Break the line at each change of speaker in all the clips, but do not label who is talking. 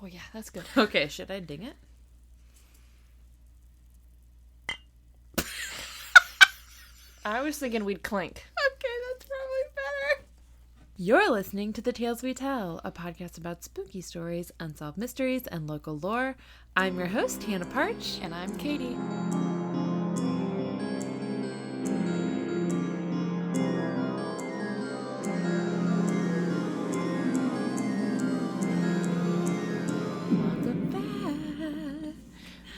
Oh, yeah, that's good.
Okay, should I ding it?
I was thinking we'd clink.
Okay, that's probably better. You're listening to The Tales We Tell, a podcast about spooky stories, unsolved mysteries, and local lore. I'm your host, Hannah Parch.
And I'm Katy.
Welcome back.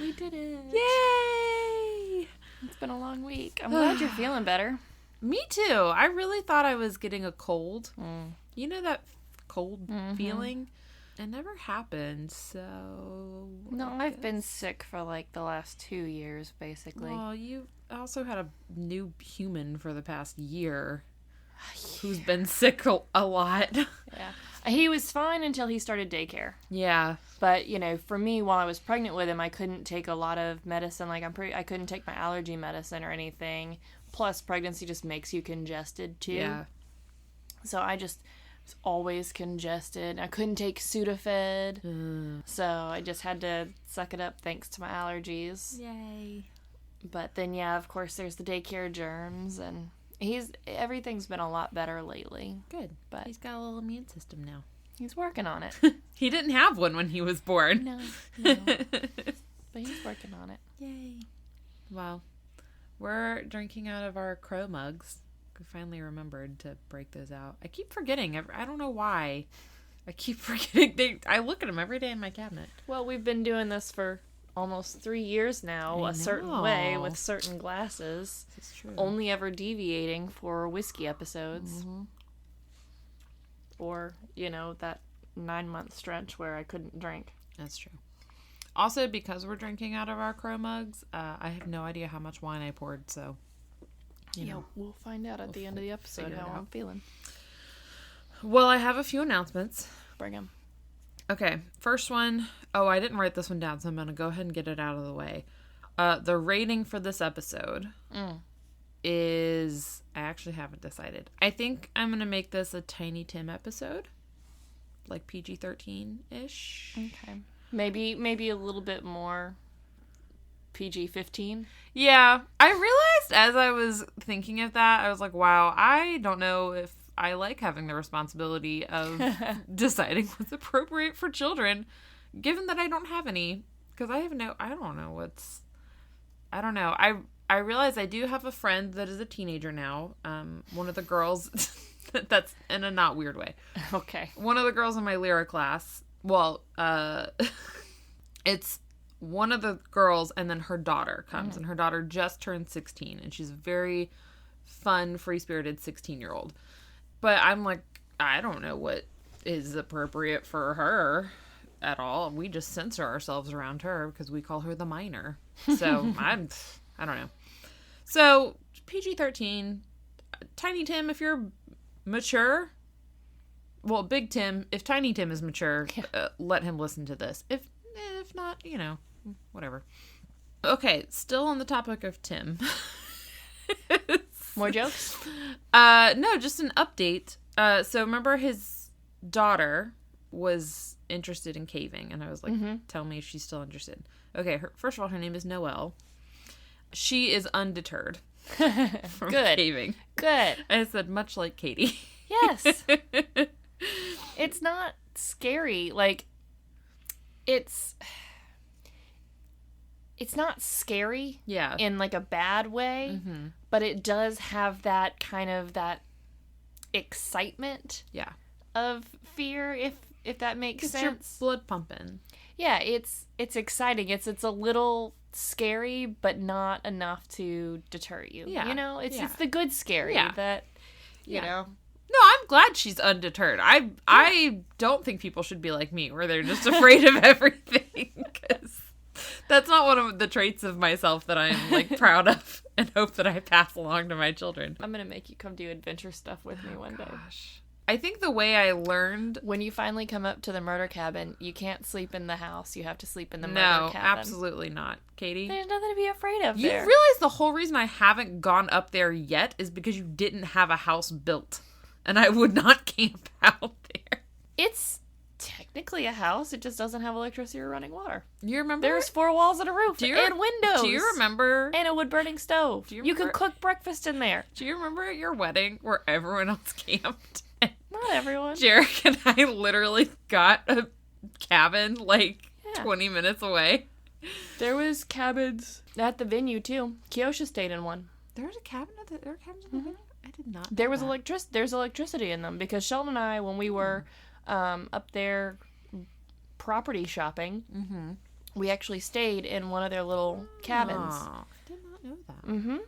We did it.
Yay!
It's been a long week. I'm glad you're feeling better.
Me too. I really thought I was getting a cold. You know that cold feeling? It never happened, so...
No, I've been sick for like the last 2 years, basically.
Well, you also had a new human for the past year who's been sick a lot.
Yeah. He was fine until he started daycare.
Yeah.
But, you know, for me, while I was pregnant with him, I couldn't take a lot of medicine. Like, I couldn't take my allergy medicine or anything. Plus, pregnancy just makes you congested, too.
Yeah.
So I just was always congested. I couldn't take Sudafed. So I just had to suck it up thanks to my allergies.
Yay.
But then, yeah, of course, there's the daycare germs, and everything's been a lot better lately.
Good.
But
he's got a little immune system now.
He's working on it.
He didn't have one when he was born.
No. But he's working on it.
Yay. Well, we're drinking out of our crow mugs. We finally remembered to break those out. I keep forgetting. I don't know why. I keep forgetting. I look at them every day in my cabinet.
Well, we've been doing this for almost 3 years now, a certain way, with certain glasses.
This is true.
Only ever deviating for whiskey episodes.
Mm-hmm.
Or, you know, that 9-month stretch where I couldn't drink.
That's true. Also, because we're drinking out of our crow mugs, I have no idea how much wine I poured, so... You know,
we'll find out at the end of the episode how I'm feeling.
Well, I have a few announcements.
Bring them.
Okay, first one. Oh, I didn't write this one down, so I'm going to go ahead and get it out of the way. The rating for this episode is... I actually haven't decided. I think I'm going to make this a Tiny Tim episode. Like PG-13-ish.
Okay. Maybe a little bit more PG-15.
Yeah. I realized as I was thinking of that, I was like, wow, I don't know if I like having the responsibility of deciding what's appropriate for children, given that I don't have any. Because I don't know. I realize I do have a friend that is a teenager now. One of the girls, that's in a not weird way.
Okay.
One of the girls in my lyric class, well, it's one of the girls and then her daughter comes. And her daughter just turned 16. And she's a very fun, free-spirited 16-year-old. But I'm like, I don't know what is appropriate for her at all. We just censor ourselves around her because we call her the minor. So I don't know. So PG-13, Tiny Tim, if you're mature, well, Big Tim, if Tiny Tim is mature, let him listen to this. If not, you know, whatever. Okay, still on the topic of Tim.
More jokes?
No, just an update. So remember his daughter was interested in caving, and I was like, tell me if she's still interested. Okay, first of all, her name is Noelle. She is undeterred from caving. Good. I said, much like Katy.
Yes. It's not scary. Like, it's not scary in like a bad way, but it does have that kind of that excitement of fear, if that makes sense.
Your blood pumping.
Yeah, it's exciting. It's a little scary, but not enough to deter you. Yeah. You know, it's the good scary that, you know.
No, I'm glad she's undeterred. I don't think people should be like me, where they're just afraid of everything, because that's not one of the traits of myself that I'm like proud of and hope that I pass along to my children.
I'm gonna make you come do adventure stuff with me one day.
I think the way I learned...
When you finally come up to the murder cabin, you can't sleep in the house. You have to sleep in the murder cabin.
No, absolutely not. Katy?
There's nothing to be afraid of
there. You realize the whole reason I haven't gone up there yet is because you didn't have a house built. And I would not camp out there.
It's technically a house. It just doesn't have electricity or running water.
You remember?
There's 4 walls and a roof and windows.
Do you remember?
And a wood-burning stove. You could cook breakfast in there.
Do you remember at your wedding where everyone else camped?
Not everyone.
Jarek and I literally got a cabin 20 minutes away.
There was cabins at the venue too. Kiosha stayed in one.
There was a cabin there were cabins at the venue? I did not know
There was there's electricity in them because Sheldon and I, when we were up there property shopping, we actually stayed in one of their little cabins.
Oh, I did not know that.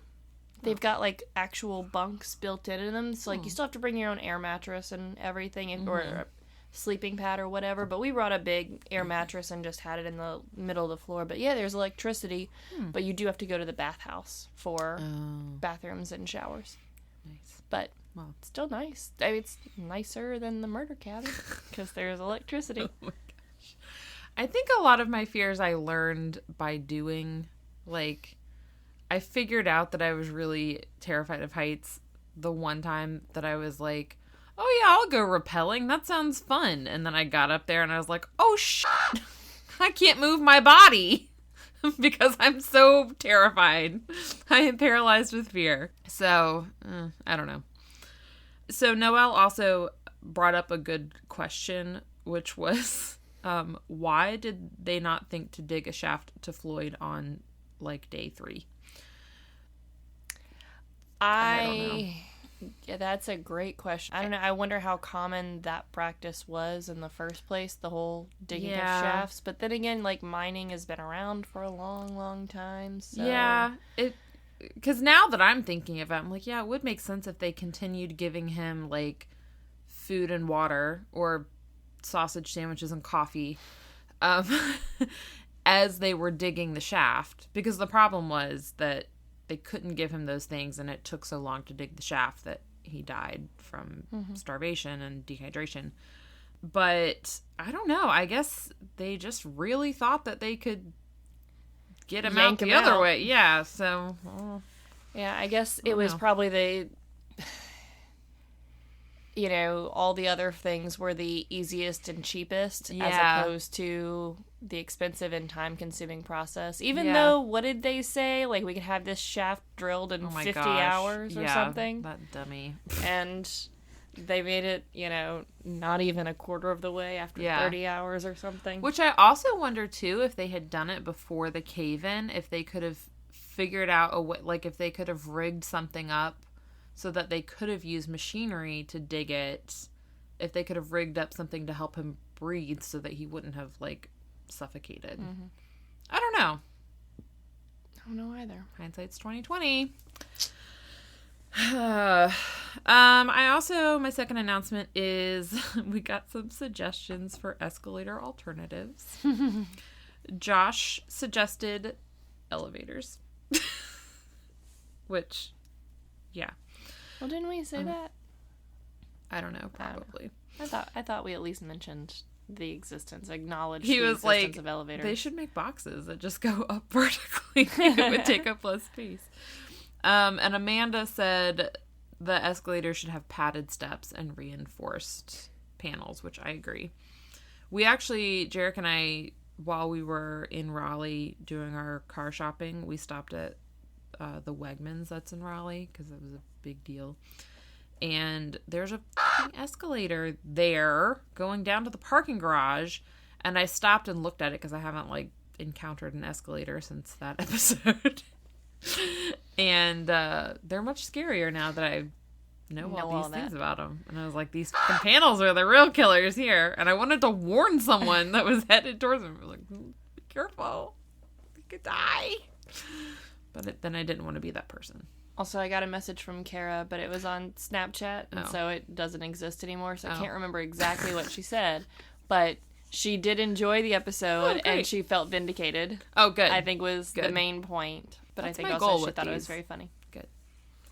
They've got actual bunks built into them. So you still have to bring your own air mattress and everything, or a sleeping pad or whatever. But we brought a big air mattress and just had it in the middle of the floor. But yeah, there's electricity, but you do have to go to the bathhouse for bathrooms and showers.
Nice.
But it's still nice. I mean, it's nicer than the murder cabin because there's electricity.
Oh my gosh. I think a lot of my fears I learned by doing, I figured out that I was really terrified of heights the one time that I was like, oh yeah, I'll go rappelling. That sounds fun. And then I got up there and I was like, oh shit, I can't move my body because I'm so terrified. I am paralyzed with fear. So, I don't know. So Noelle also brought up a good question, which was, why did they not think to dig a shaft to Floyd on day 3? I don't know.
Yeah, that's a great question. I don't know. I wonder how common that practice was in the first place, the whole digging of shafts. But then again, mining has been around for a long, long time. So.
Yeah. Because now that I'm thinking of it, I'm like, yeah, it would make sense if they continued giving him, food and water or sausage sandwiches and coffee as they were digging the shaft. Because the problem was that they couldn't give him those things, and it took so long to dig the shaft that he died from starvation and dehydration. But I don't know. I guess they just really thought that they could get him out the other way. Yeah, so...
yeah, I guess it was probably all the other things were the easiest and cheapest as opposed to the expensive and time-consuming process. Even though, what did they say? We could have this shaft drilled in 50 hours or something.
That dummy.
And they made it, not even a quarter of the way after 30 hours or something.
Which I also wonder, too, if they had done it before the cave-in, if they could have figured out a way, if they could have rigged something up so that they could have used machinery to dig it, if they could have rigged up something to help him breathe so that he wouldn't have, suffocated. I don't know.
I don't know either.
Hindsight's 20/20. My second announcement is we got some suggestions for escalator alternatives. Josh suggested elevators. Which, yeah.
Well, didn't we say that?
I don't know, probably.
I thought we at least mentioned the existence of elevators.
They should make boxes that just go up vertically. It would take up less space. And Amanda said the escalator should have padded steps and reinforced panels, which I agree. We actually, Jarek and I, while we were in Raleigh doing our car shopping, we stopped at the Wegmans that's in Raleigh because it was a big deal. And there's a escalator there going down to the parking garage. And I stopped and looked at it because I haven't encountered an escalator since that episode. And they're much scarier now that I know all these things about them. And I was like, these fucking panels are the real killers here. And I wanted to warn someone that was headed towards them. I was like, be careful. You could die. But then I didn't want to be that person.
Also, I got a message from Kara, but it was on Snapchat, and so it doesn't exist anymore, so I can't remember exactly what she said. But she did enjoy the episode, and she felt vindicated.
Oh, good.
I think was the main point. But
That's
I think
my
also
goal
she
with
thought it
these.
was very funny.
Good.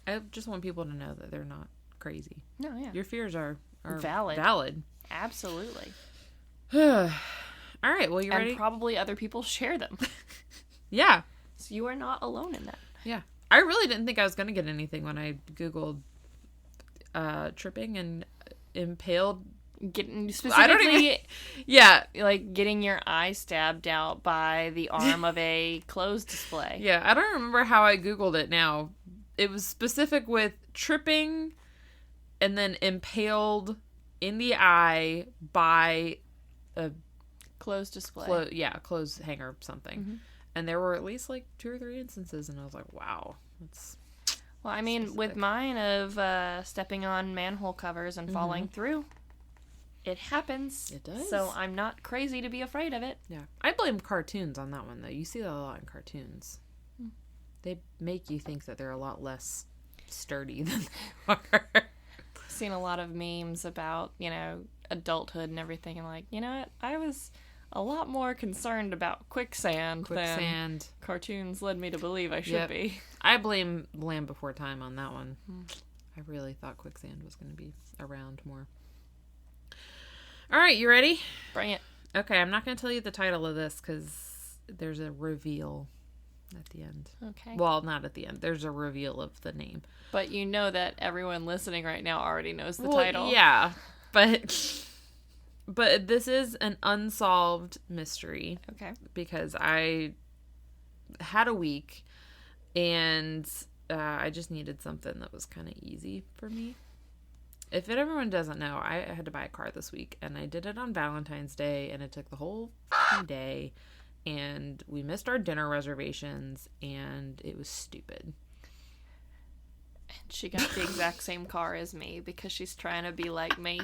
I just want people to know that they're not crazy.
No, yeah.
Your fears are
valid. Absolutely.
All right, well, you ready?
And probably other people share them.
Yeah.
So you are not alone in that.
Yeah. I really didn't think I was going to get anything when I Googled tripping and impaled
Getting specifically,
I don't even... Yeah.
Like getting your eye stabbed out by the arm of a clothes display.
Yeah, I don't remember how I Googled it now. It was specific with tripping and then impaled in the eye by a
clothes display.
Clothes hanger something. Mm-hmm. And there were at least like 2 or 3 instances, and I was like, wow, that's...
Well, I mean, specific. With mine of stepping on manhole covers and falling through, it happens.
It does.
So I'm not crazy to be afraid of it.
Yeah. I blame cartoons on that one, though. You see that a lot in cartoons. They make you think that they're a lot less sturdy than they are.
I've seen a lot of memes about, adulthood and everything. And like, you know what? I was a lot more concerned about quicksand than cartoons led me to believe I should be.
I blame Land Before Time on that one. I really thought quicksand was going to be around more. All right, you ready?
Bring it.
Okay, I'm not going to tell you the title of this because there's a reveal at the end.
Okay.
Well, not at the end. There's a reveal of the name.
But you know that everyone listening right now already knows the title.
Yeah, but this is an unsolved mystery.
Okay.
Because I had a week and I just needed something that was kind of easy for me. If everyone doesn't know, I had to buy a car this week, and I did it on Valentine's Day, and it took the whole day, and we missed our dinner reservations, and it was stupid.
And she got the exact same car as me because she's trying to be like me.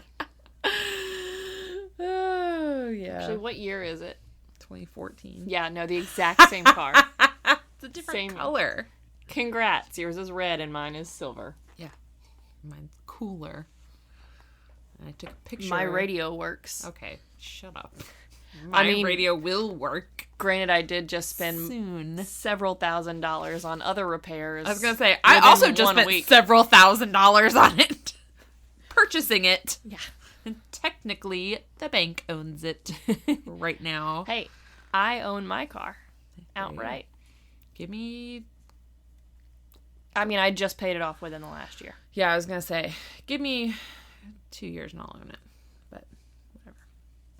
Oh, yeah.
Actually, what year is it?
2014.
Yeah, no, the exact same car.
It's a different color.
Congrats. Yours is red and mine is silver.
Yeah. Mine's cooler. And I took a picture.
My radio works.
Okay, shut up. My radio will work.
Granted, I did just spend several $1,000s on other repairs.
I was going to say, I also just spent several $1,000s on it. Purchasing it.
Yeah.
And technically, the bank owns it right now.
Hey, I own my car outright.
Give me...
I just paid it off within the last year.
Yeah, I was going to say, give me 2 years and I'll own it. But whatever.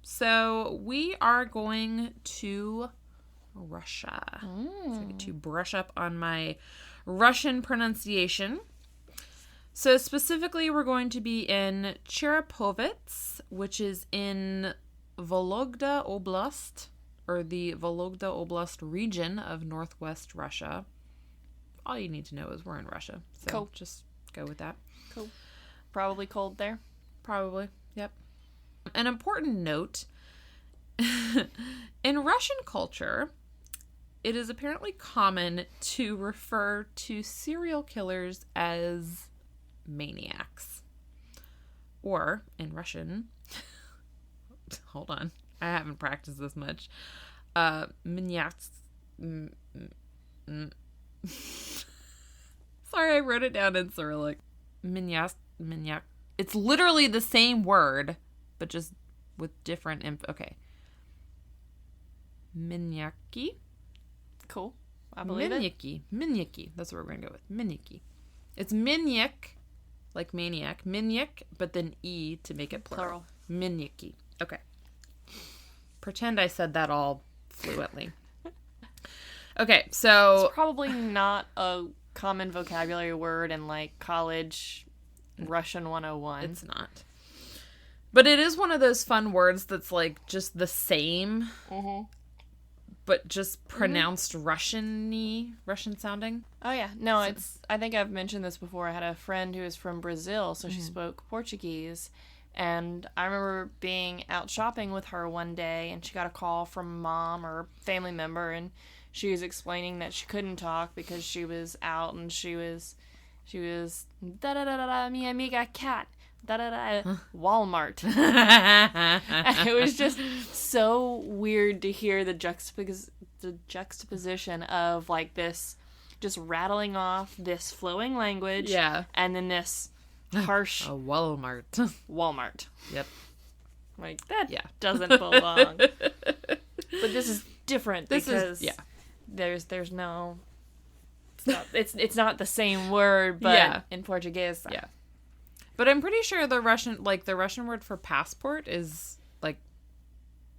So we are going to Russia. So I get to brush up on my Russian pronunciation. So specifically, we're going to be in Cheropovets, which is in Vologda Oblast, or the Vologda Oblast region of northwest Russia. All you need to know is we're in Russia. So
cool.
Just go with that.
Cool. Probably cold there.
Probably. Yep. An important note. In Russian culture, it is apparently common to refer to serial killers as maniacs. Or, in Russian, hold on, I haven't practiced this much. Maniacs. Sorry, I wrote it down in Cyrillic. Maniac. It's literally the same word, but just with different okay. Maniaki.
Cool. I believe it.
Maniaki. That's what we're going to go with. Maniaki. It's maniac, like maniac. Maniac, but then E to make it plural. Maniaki. Okay. Pretend I said that all fluently. Okay, so...
It's probably not a common vocabulary word in, like, college Russian 101.
It's not. But it is one of those fun words that's, like, just the same, but just pronounced Russian-y, Russian-sounding.
Oh, yeah. No, I think I've mentioned this before. I had a friend who was from Brazil, so she spoke Portuguese. And I remember being out shopping with her one day, and she got a call from mom or a family member, and she was explaining that she couldn't talk because she was out, and she was da da da da da mi amiga cat da da da Walmart. And it was just so weird to hear the juxtaposition of like this just rattling off this flowing language, and then this harsh Walmart. Yep. Like that doesn't belong. But this is different because there's no it's not the same word, but in Portuguese.
Yeah. But I'm pretty sure the Russian word for passport is, like,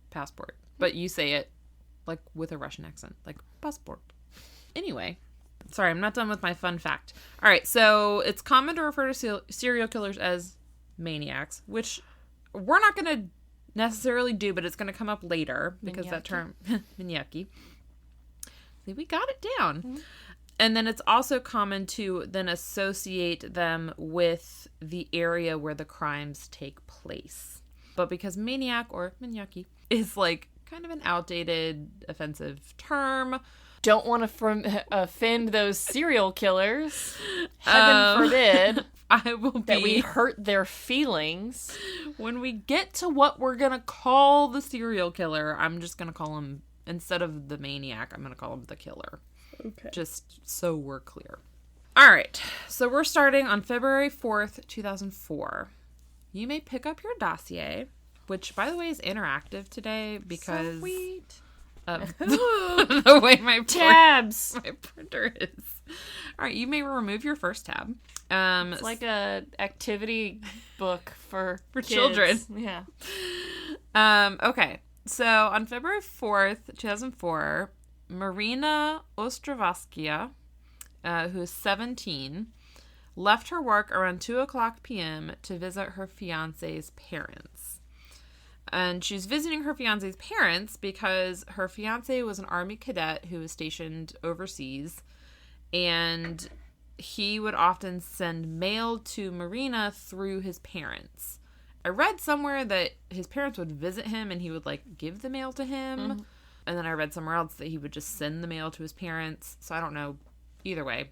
passport. But you say it, like, with a Russian accent. Like, passport. Anyway. Sorry, I'm not done with my fun fact. All right, so it's common to refer to serial killers as maniacs, which we're not going to necessarily do, but it's going to come up later because that term, maniaci. See, we got it down. Mm-hmm. And then it's also common to then associate them with the area where the crimes take place. But because maniac or maniaci is like kind of an outdated, offensive term,
don't want to offend those serial killers. Heaven forbid that we hurt their feelings.
When we get to what we're going to call the serial killer, I'm just going to call him, instead of the maniac, I'm going to call him the killer. Okay. Just so we're clear. All right. So we're starting on February 4th, 2004. You may pick up your dossier, which, by the way, is interactive today because... Sweet. The way my printer is. All right, you may remove your first tab.
It's like a activity book for
children.
Yeah.
Okay, so on February 4th, 2004, Marina Ostrovskaya, who is 17, left her work around 2:00 p.m. to visit her fiancé's parents. And she's visiting her fiancé's parents because her fiancé was an Army cadet who was stationed overseas, and he would often send mail to Marina through his parents. I read somewhere that his parents would visit him and he would, like, give the mail to him. Mm-hmm. And then I read somewhere else that he would just send the mail to his parents. So I don't know. Either way,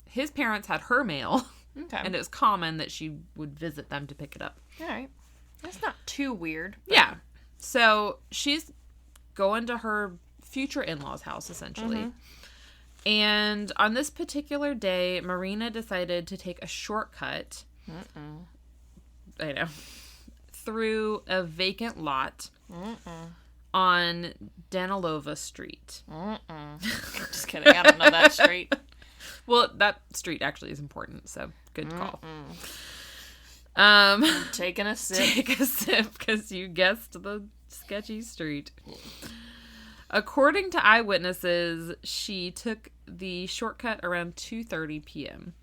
his parents had her mail. Okay. And it was common that she would visit them to pick it up.
All right. That's not too weird.
But... Yeah. So she's going to her future in-laws' house, essentially. Mm-hmm. And on this particular day, Marina decided to take a shortcut. I know. Through a vacant lot on Danilova Street.
Just kidding. I don't know that street.
Well, that street actually is important, so good call.
I'm taking a sip.
Take a sip because you guessed the sketchy street. According to eyewitnesses, she took the shortcut around 2:30 p.m.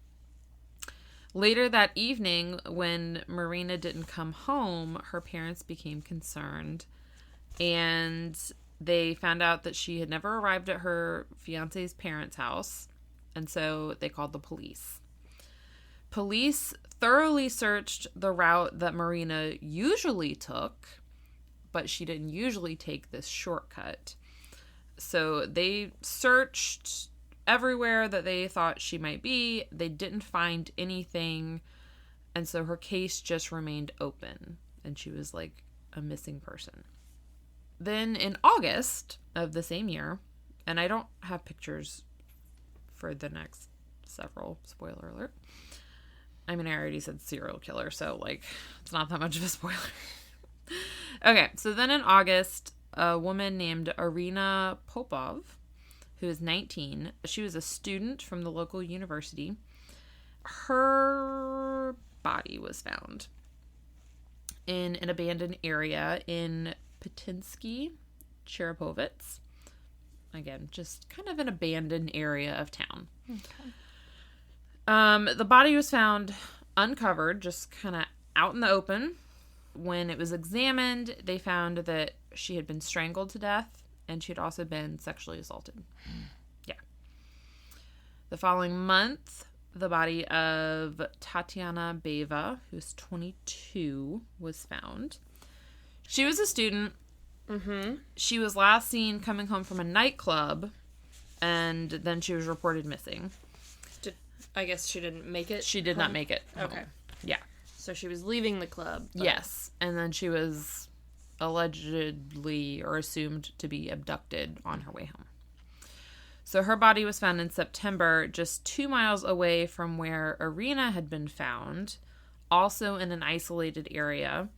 Later that evening, when Marina didn't come home, her parents became concerned, and they found out that she had never arrived at her fiancé's parents' house, and so they called the police. Police thoroughly searched the route that Marina usually took, but she didn't usually take this shortcut. So they searched everywhere that they thought she might be. They didn't find anything, and so her case just remained open, and she was like a missing person. Then in August of the same year, and I don't have pictures for the next several, spoiler alert. I mean, I already said serial killer, so, like, it's not that much of a spoiler. Okay, so then in August, a woman named Irina Popov, who is 19, she was a student from the local university. Her body was found in an abandoned area in Patinsky, Cheropovets. Again, just kind of an abandoned area of town. Okay. The body was found uncovered, just kind of out in the open. When it was examined, they found that she had been strangled to death, and she had also been sexually assaulted. Yeah. The following month, the body of Tatiana Beva, who's 22, was found. She was a student. Mm-hmm. She was last seen coming home from a nightclub, and then she was reported missing.
I guess she didn't make it?
She did not make it.
Okay.
Yeah.
So she was leaving the club.
But... Yes. And then she was allegedly or assumed to be abducted on her way home. So her body was found in September, just 2 miles away from where Irina had been found, also in an isolated area.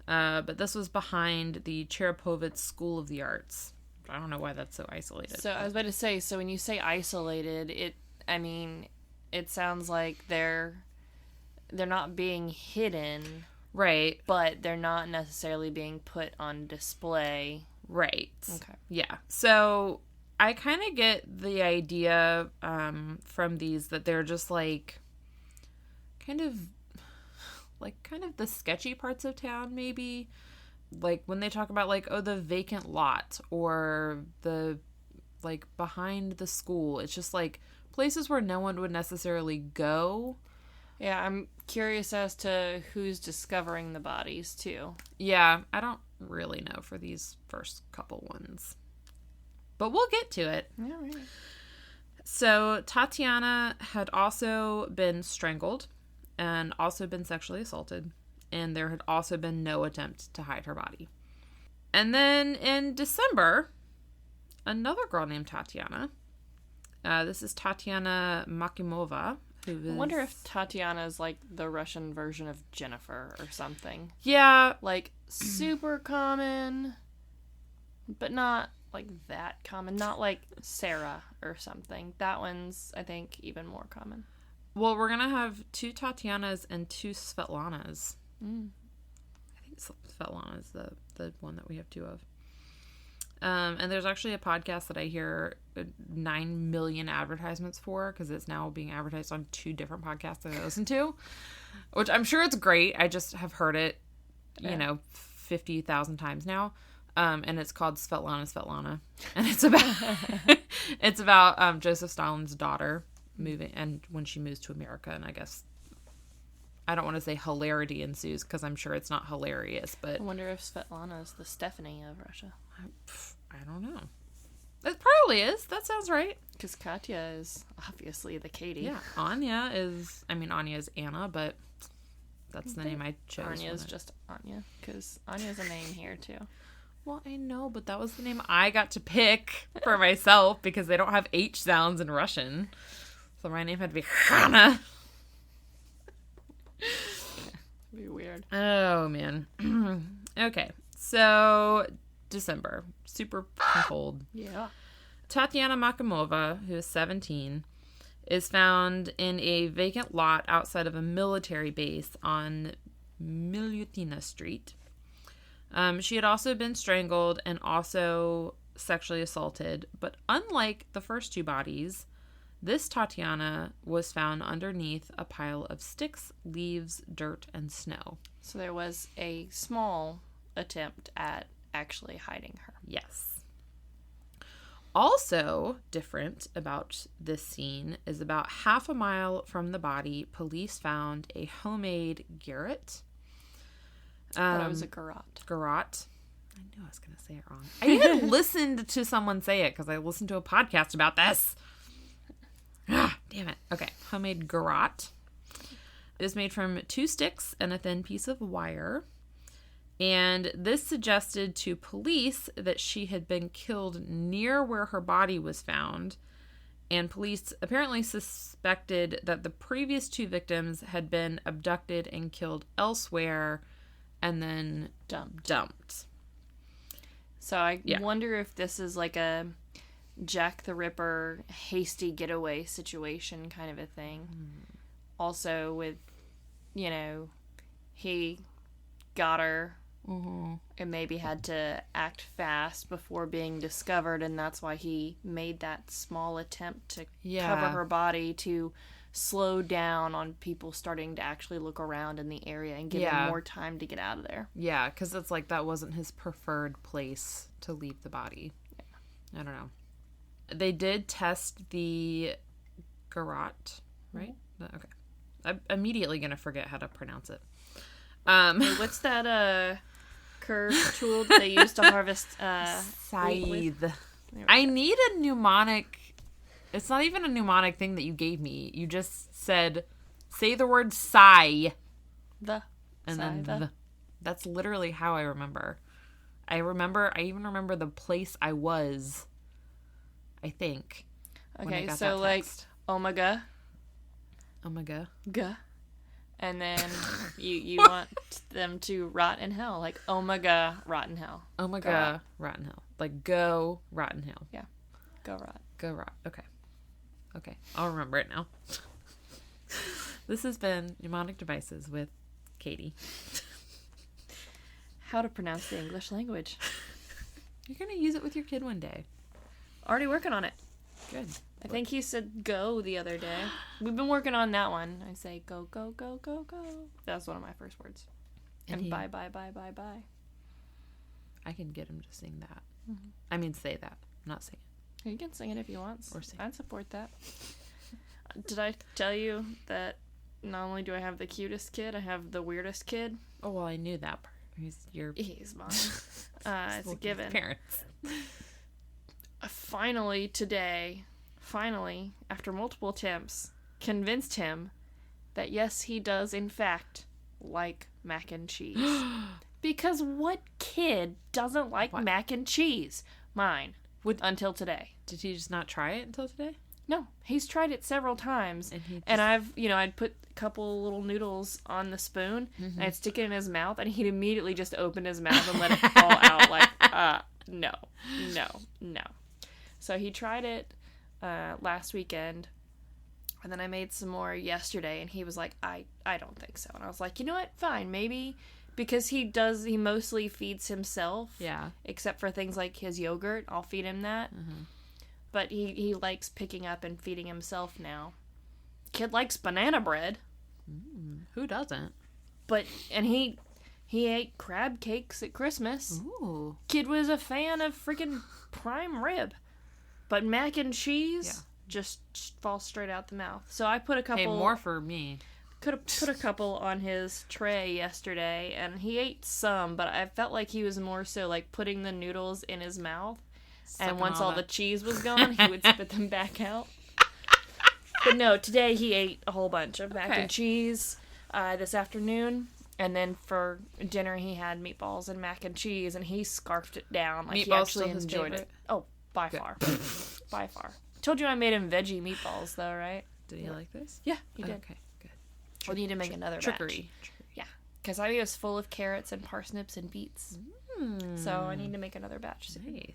But this was behind the Cheropovets School of the Arts. I don't know why that's so isolated.
So I was about to say, so when you say isolated, it sounds like they're they're not being hidden.
Right.
But they're not necessarily being put on display.
Right.
Okay.
Yeah. So I kind of get the idea from these that they're just like kind of the sketchy parts of town, maybe. Like when they talk about like, oh, the vacant lot or the like behind the school. It's just like places where no one would necessarily go.
Yeah, I'm curious as to who's discovering the bodies, too.
Yeah, I don't really know for these first couple ones. But we'll get to it.
Yeah, right.
So, Tatiana had also been strangled and also been sexually assaulted. And there had also been no attempt to hide her body. And then in December, another girl named Tatiana. This is Tatiana Makimova.
I wonder if Tatiana is like the Russian version of Jennifer or something.
Yeah.
Like super common, but not like that common. Not like Sarah or something. That one's, I think, even more common.
Well, we're going to have 2 Tatianas and 2 Svetlanas. I think Svetlana is the one that we have 2 of. And there's actually a podcast that I hear 9 million advertisements for because it's now being advertised on 2 different podcasts that I listen to, which I'm sure it's great. I just have heard it, 50,000 times now. And it's called Svetlana. And it's about Joseph Stalin's daughter moving and when she moves to America. And I guess I don't want to say hilarity ensues because I'm sure it's not hilarious, but...
I wonder if Svetlana is the Stephanie of Russia.
I don't know. It probably is. That sounds right.
Because Katya is obviously the Katy.
Yeah. Anya is Anna, but that's the name I chose.
Anya is just Anya, because Anya's a name here, too.
Well, I know, but that was the name I got to pick for myself because they don't have H sounds in Russian. So my name had to be Hana.
Be weird.
Oh, man. Okay. So, December. Super cold.
Yeah.
Tatiana Makimova, who is 17, is found in a vacant lot outside of a military base on Milutina Street. She had also been strangled and also sexually assaulted, but unlike the first 2 bodies, this Tatiana was found underneath a pile of sticks, leaves, dirt, and snow.
So there was a small attempt at actually hiding her.
Yes. Also different about this scene is about half a mile from the body, police found a homemade garrote.
I thought it was a garrote.
Garrote. I knew I was going to say it wrong. I even listened to someone say it because I listened to a podcast about this. Ah, damn it. Okay. Homemade garrote. It is made from 2 sticks and a thin piece of wire. And this suggested to police that she had been killed near where her body was found. And police apparently suspected that the previous 2 victims had been abducted and killed elsewhere and then dumped.
So I wonder if this is like a Jack the Ripper hasty getaway situation kind of a thing. Also with, he got her and maybe had to act fast before being discovered, and that's why he made that small attempt to cover her body to slow down on people starting to actually look around in the area and give him more time to get out of there. Yeah,
because it's like that wasn't his preferred place to leave the body. Yeah. I don't know. They did test the garrote, right? Okay. I'm immediately going to forget how to pronounce it.
What's that curved tool that they use to harvest
scythe? I need a mnemonic. It's not even a mnemonic thing that you gave me. You just said, say the word sigh.
And
then the. That's literally how I remember. I even remember the place I was, I think.
Okay, so like, omega.
Omega.
G. And then you want them to rot in hell. Like, omega, rot in hell.
Omega, rot in hell. Like, go, rot in hell.
Yeah. Go rot.
Go rot. Okay. I'll remember it now. This has been Mnemonic Devices with Katy.
How to pronounce the English language.
You're going to use it with your kid one day.
Already working on it.
Good.
I think he said go the other day. We've been working on that one. I say go, go, go, go, go. That's one of my first words. And bye, bye, bye, bye, bye.
I can get him to sing that. Mm-hmm. I mean, say that. Not sing it.
You can sing it if you want.
Or sing.
I'd support that. Did I tell you that not only do I have the cutest kid, I have the weirdest kid?
Oh, well, I knew that part.
He's mine. It's a given.
Parents.
Finally, today, after multiple attempts, convinced him that yes, he does, in fact, like mac and cheese. Because what kid doesn't like mac and cheese? Mine. Until today.
Did he just not try it until today?
No. He's tried it several times. And I'd put a couple little noodles on the spoon, and I'd stick it in his mouth, and he'd immediately just open his mouth and let it fall out like, no. So he tried it last weekend, and then I made some more yesterday, and he was like, I don't think so. And I was like, you know what? Fine, maybe. Because he mostly feeds himself. Yeah. Except for things like his yogurt. I'll feed him that. Mm-hmm. But he likes picking up and feeding himself now. Kid likes banana bread.
Who doesn't?
And he ate crab cakes at Christmas.
Ooh.
Kid was a fan of freaking prime rib. But mac and cheese just falls straight out the mouth. So I put a couple...
Hey, more for me.
Could have put a couple on his tray yesterday, and he ate some, but I felt like he was more so like putting the noodles in his mouth, and once all the cheese was gone, he would spit them back out. But no, today he ate a whole bunch of mac and cheese this afternoon, and then for dinner he had meatballs and mac and cheese, and he scarfed it down. Like, he actually enjoyed it. Oh, by far. By far. Told you I made him veggie meatballs, though, right?
Did he like this?
Yeah, he did.
Okay.
We'll need to make another
trickery.
Yeah, because I was full of carrots and parsnips and beets. So I need to make another batch soon.
Nice.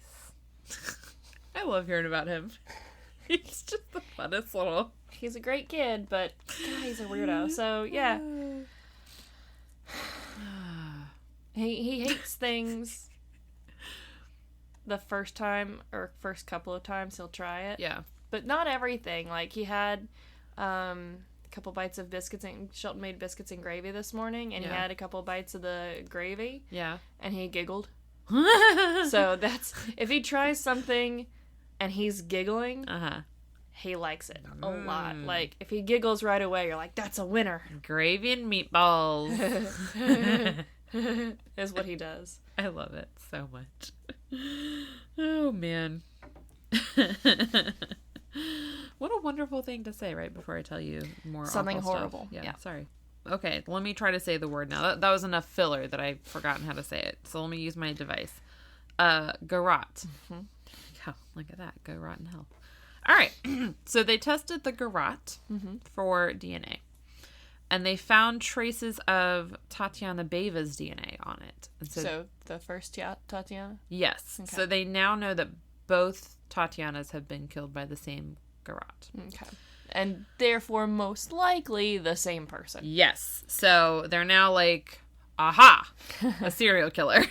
I love hearing about him. He's just the funnest little...
He's a great kid, but God, he's a weirdo. So, yeah. He hates things the first time, or first couple of times he'll try it.
Yeah.
But not everything. Like, he had... couple bites of biscuits, and Shelton made biscuits and gravy this morning, and he had a couple bites of the gravy, and he giggled. So that's, if he tries something and he's giggling, he likes it a lot. Like, if he giggles right away, you're like, that's a winner.
Gravy and meatballs
is what he does.
I love it so much. Oh man. What a wonderful thing to say right before I tell you more
something
awful
horrible.
Stuff. Yeah, sorry. Okay, let me try to say the word now. That was enough filler that I've forgotten how to say it. So let me use my device. Garrote. Mm-hmm. Oh, look at that. Go rot in hell. All right. So they tested the garrote for DNA. And they found traces of Tatiana Beva's DNA on it. And
so the first Tatiana?
Yes. Okay. So they now know that both Tatianas have been killed by the same garrote.
Okay. And therefore, most likely, the same person.
Yes. So they're now like, aha, a serial killer.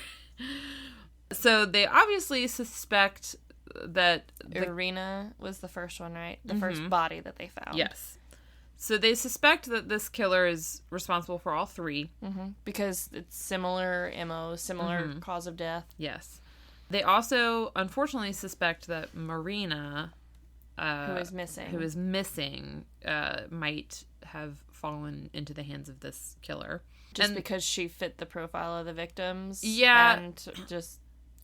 So they obviously suspect that...
Irina was the first one, right? The first body that they found.
Yes. So they suspect that this killer is responsible for all three.
Because it's similar MO, similar cause of death.
Yes. They also, unfortunately, suspect that Marina...
who is missing,
might have fallen into the hands of this killer.
Just because she fit the profile of the victims?
Yeah.
And just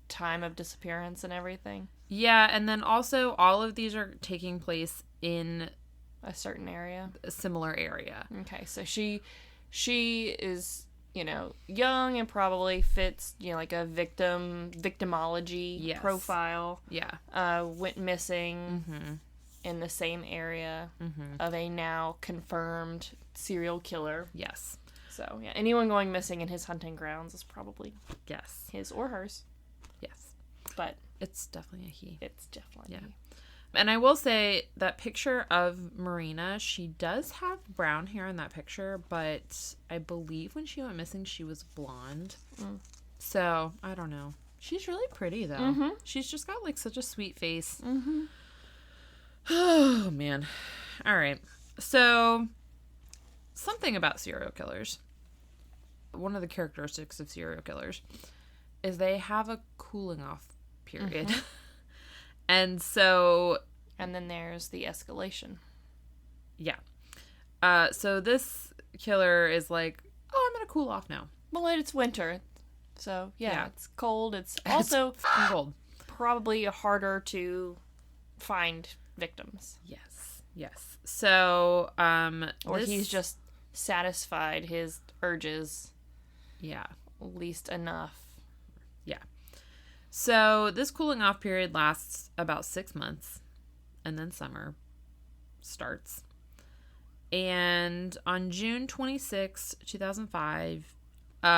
time of disappearance and everything?
Yeah, and then also all of these are taking place in...
a certain area?
A similar area.
Okay, so she is... young and probably fits, like a victimology profile. Yeah. Went missing in the same area of a now confirmed serial killer.
Yes.
So, yeah, anyone going missing in his hunting grounds is probably his or hers.
Yes.
But
it's definitely a he.
It's definitely a he.
And I will say that picture of Marina, she does have brown hair in that picture, but I believe when she went missing, she was blonde. So, I don't know. She's really pretty, though. Mm-hmm. She's just got, like, such a sweet face. Mm-hmm. Oh, man. All right. So, something about serial killers. One of the characteristics of serial killers is they have a cooling off period. Mm-hmm. And so...
And then there's the escalation.
Yeah. So this killer is like, oh, I'm going to cool off now.
Well, it's winter. So, yeah, it's cold. It's also
cold.
Probably harder to find victims.
Yes. So,
or he's just satisfied his urges.
Yeah.
At least enough.
Yeah. So, this cooling off period lasts about 6 months, and then summer starts. And on June 26, 2005,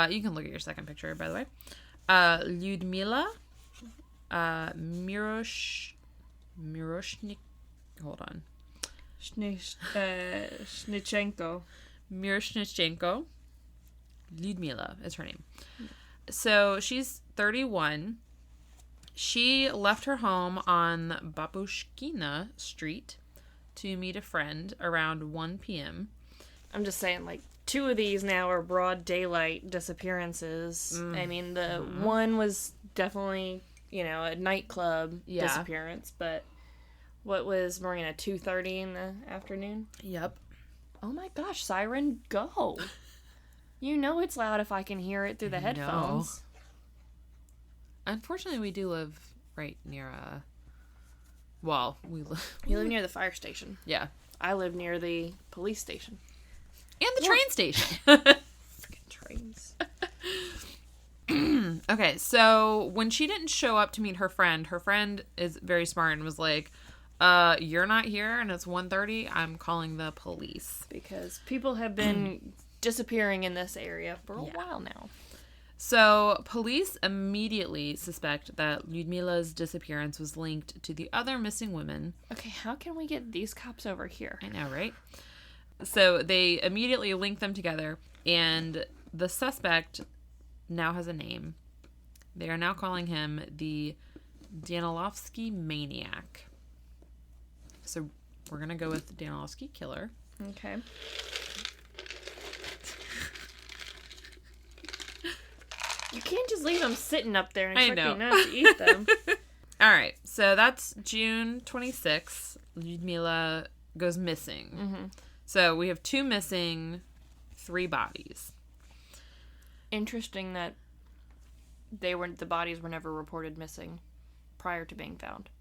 you can look at your second picture, by the way, Lyudmila Miroshnik, hold on.
Shnichenko.
Miroshnichenko. Lyudmila is her name. So, she's 31. She left her home on Babushkina Street to meet a friend around 1 p.m.
I'm just saying, like, 2 of these now are broad daylight disappearances. I mean, the one was definitely, a nightclub disappearance, but what was Marina, 2:30 in the afternoon?
Yep.
Oh my gosh, siren, go. You know it's loud if I can hear it through the headphones.
Unfortunately, we do live right near we live...
You live near the fire station.
Yeah.
I live near the police station.
And the train station.
Freaking trains.
Okay, so when she didn't show up to meet her friend is very smart and was like, you're not here and it's 1:30, I'm calling the police.
Because people have been disappearing in this area for a while now.
So, police immediately suspect that Lyudmila's disappearance was linked to the other missing women.
Okay, how can we get these cops over here?
I know, right? So, they immediately link them together, and the suspect now has a name. They are now calling him the Danilovsky Maniac. So, we're going to go with the Danilovsky Killer.
Okay. You can't just leave them sitting up there and expect you not to eat them.
All right. So that's June 26th. Lyudmila goes missing. Mm-hmm. So we have 2 missing, 3 bodies.
Interesting that the bodies were never reported missing prior to being found.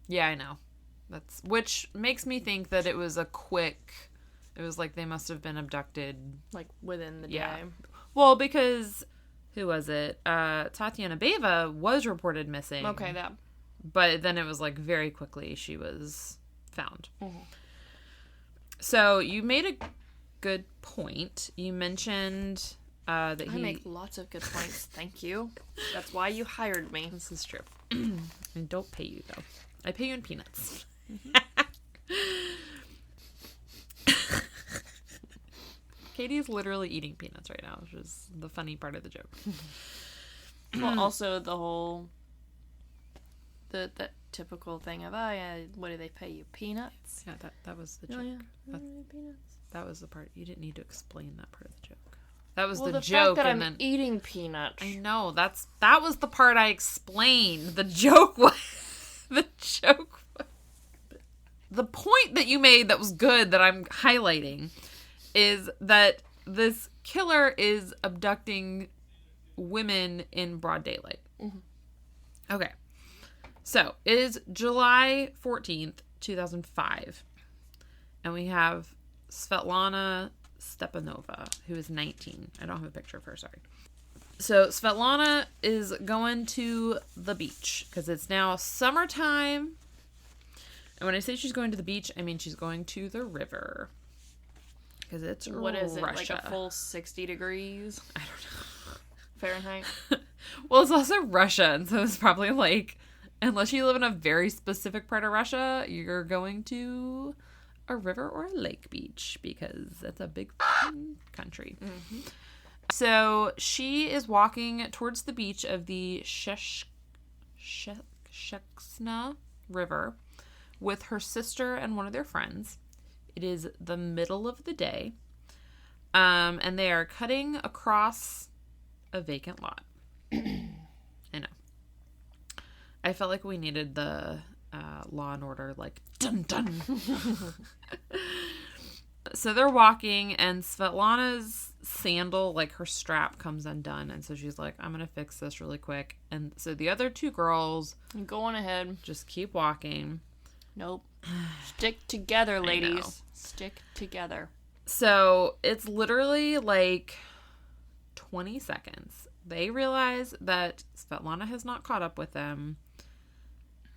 Yeah, I know. Which makes me think that it was it was like they must have been abducted.
Like within the day.
Well, because... Who was it? Tatiana Beva was reported missing.
Okay, that.
But then it was like very quickly she was found. Mm-hmm. So you made a good point. You mentioned that
I make lots of good points. Thank you. That's why you hired me.
This is true. I don't pay you, though. I pay you in peanuts. Mm-hmm. Katie's literally eating peanuts right now, which is the funny part of the joke.
Well, also the whole... that typical thing of, what do they pay you? Peanuts?
Yeah, that was the joke.
Yeah. Peanuts.
That was the part. You didn't need to explain that part of the joke. That was
the
joke.
Fact that I'm eating peanuts.
I know. That was the part I explained. The joke was... The point that you made that was good that I'm highlighting is that this killer is abducting women in broad daylight. Mm-hmm. Okay. So, it is July 14th, 2005. And we have Svetlana Stepanova, who is 19. I don't have a picture of her, sorry. So, Svetlana is going to the beach because it's now summertime. And when I say she's going to the beach, I mean she's going to the river. Because it's
what is it,
Russia.
like a full 60 degrees?
I don't know.
Fahrenheit?
Well, it's also Russia, and so it's probably like Unless you live in a very specific part of Russia, you're going to a river or a lake beach because it's a big country. Mm-hmm. So she is walking towards the beach of the Shechna River with her sister and one of their friends. It is the middle of the day, and they are cutting across a vacant lot. I know. I felt like we needed the Law and Order, like, dun dun. So they're walking, and Svetlana's sandal, like, her strap comes undone, and so she's like, I'm gonna fix this really quick. And so the other two girls,
go on ahead,
just keep walking.
Nope. Stick together, ladies. Stick together.
So it's literally like 20 seconds. They realize that Svetlana has not caught up with them.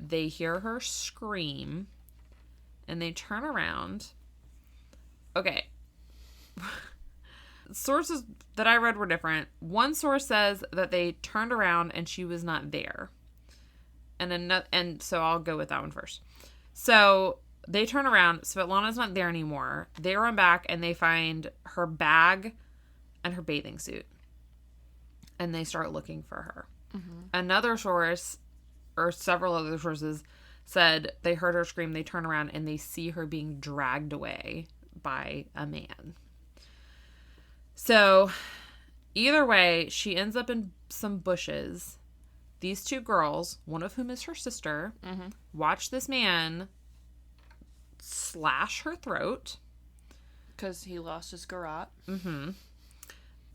They hear her scream, and they turn around. Okay. Sources that I read were different. One source says that they turned around and she was not there. And so I'll go with that one first. So they turn around. Svetlana's not there anymore. They run back and they find her bag and her bathing suit. And they start looking for her. Mm-hmm. Another source, or several other sources, said they heard her scream. They turn around and they see her being dragged away by a man. So either way, she ends up in some bushes. These two girls, one of whom is her sister, mm-hmm. watch this man slash her throat.
Because he lost his garrote.
Mm-hmm.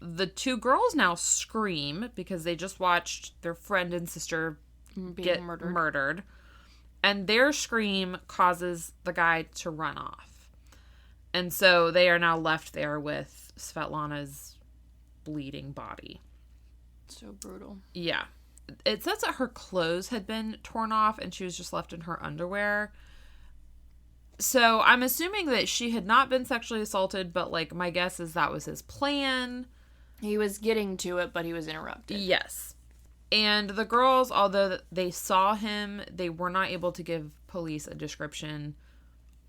The two girls now scream because they just watched their friend and sister get murdered. And their scream causes the guy to run off. And so they are now left there with Svetlana's bleeding body.
So brutal.
Yeah. It says that her clothes had been torn off and she was just left in her underwear. So I'm assuming that she had not been sexually assaulted, but, like, my guess is that was his plan.
He was getting to it, but he was interrupted.
Yes. And the girls, although they saw him, they were not able to give police a description.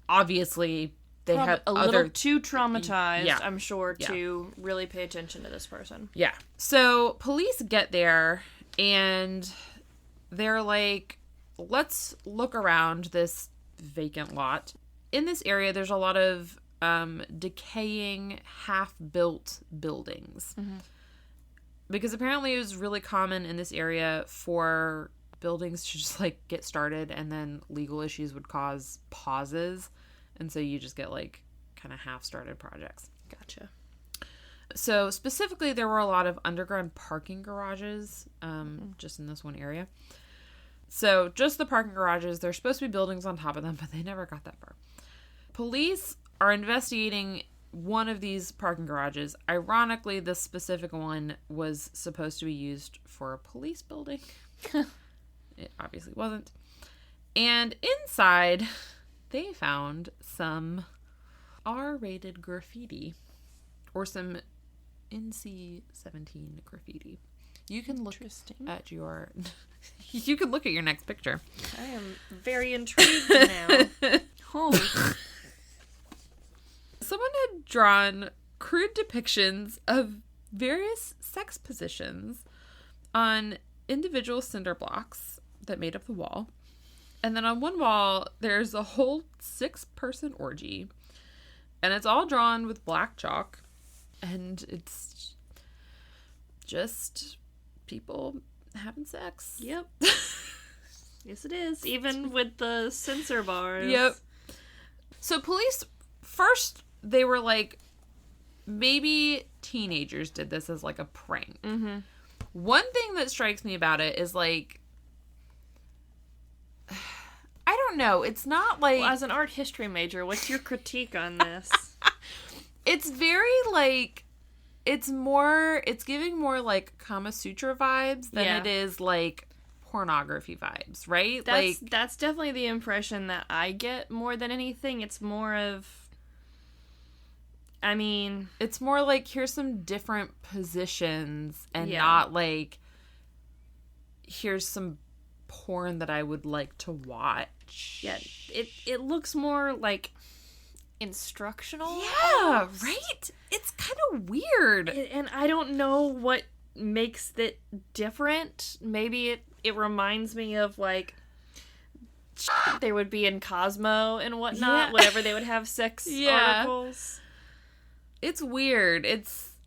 Obviously, they had
a little too traumatized, I'm sure, to really pay attention to this person.
Yeah. So police get there, and they're like, let's look around this vacant lot. In this area, there's a lot of decaying, half-built buildings. Mm-hmm. Because apparently it was really common in this area for buildings to just, like, get started, and then legal issues would cause pauses. And so you just get, like, kind of half-started projects.
Gotcha.
So specifically, there were a lot of underground parking garages just in this one area. So just the parking garages, there's supposed to be buildings on top of them, but they never got that far. Police are investigating one of these parking garages. Ironically, this specific one was supposed to be used for a police building. It obviously wasn't. And inside, they found some R-rated graffiti, or some NC-17 graffiti. You can look at your... You can look at your next picture.
I am very intrigued now. Oh.
Someone had drawn crude depictions of various sex positions on individual cinder blocks that made up the wall. And then on one wall, there's a whole 6-person orgy. And it's all drawn with black chalk. And it's just people having sex.
Yep. Yes, it is. Even with the censor bars.
Yep. So police, first, they were like, maybe teenagers did this as, like, a prank. Mm-hmm. One thing that strikes me about it is, like, I don't know. It's not like...
Well, as an art history major, what's your critique on this?
It's very, like... It's giving more, like, Kama Sutra vibes than it is, like, pornography vibes, right?
That's definitely the impression that I get more than anything. It's more of... I mean...
It's more like, here's some different positions and not, like, here's some porn that I would like to watch.
Yeah, it looks more like instructional.
Yeah, right? It's kind of weird.
And I don't know what makes it different. Maybe it reminds me of, like, there would be in Cosmo and whatnot, whenever they would have sex articles.
It's weird. It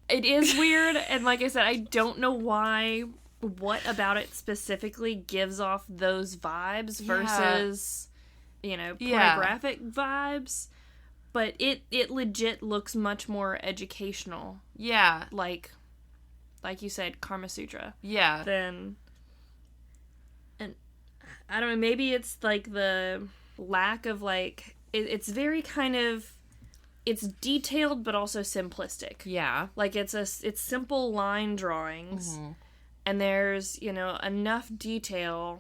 is weird, and like I said, I don't know what about it specifically gives off those vibes versus, pornographic vibes, but it legit looks much more educational.
Yeah.
Like you said, Kama Sutra.
Yeah.
And I don't know, maybe it's like the lack of, like, it's very kind of, it's detailed but also simplistic.
Yeah.
Like, it's simple line drawings, and there's, enough detail.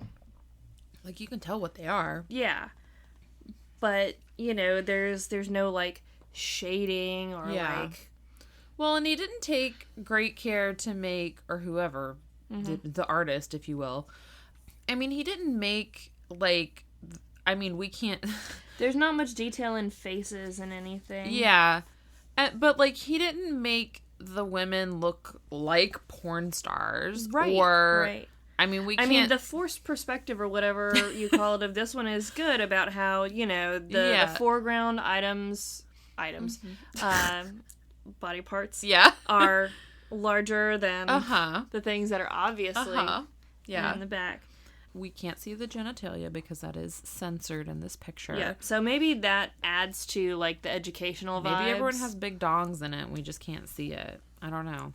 Like, you can tell what they are.
Yeah. But, there's no, like, shading or, like...
Well, and he didn't take great care to make, or whoever, the artist, if you will. I mean, he didn't make, like, we can't...
There's not much detail in faces and anything.
Yeah. But, like, he didn't make the women look like porn stars.
Right,
or,
right.
We can't...
the forced perspective or whatever you call it of this one is good about how, the foreground items, body parts are larger than the things that are obviously in the back.
We can't see the genitalia because that is censored in this picture.
Yeah, so maybe that adds to, like, the educational vibes.
Maybe everyone has big dongs in it and we just can't see it. I don't know.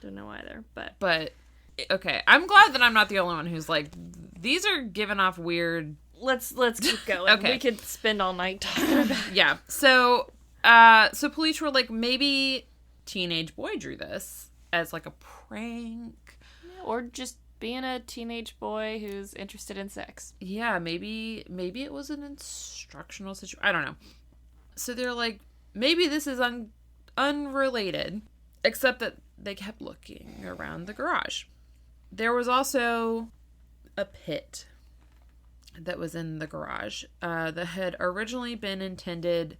Don't know either,
But, okay. I'm glad that I'm not the only one who's like, these are giving off weird...
Let's keep going. Okay. We could spend all night talking about it.
Yeah. So police were like, maybe teenage boy drew this as, like, a prank.
Or just... being a teenage boy who's interested in sex.
Yeah, maybe it was an instructional situation. I don't know. So they're like, maybe this is unrelated, except that they kept looking around the garage. There was also a pit that was in the garage that had originally been intended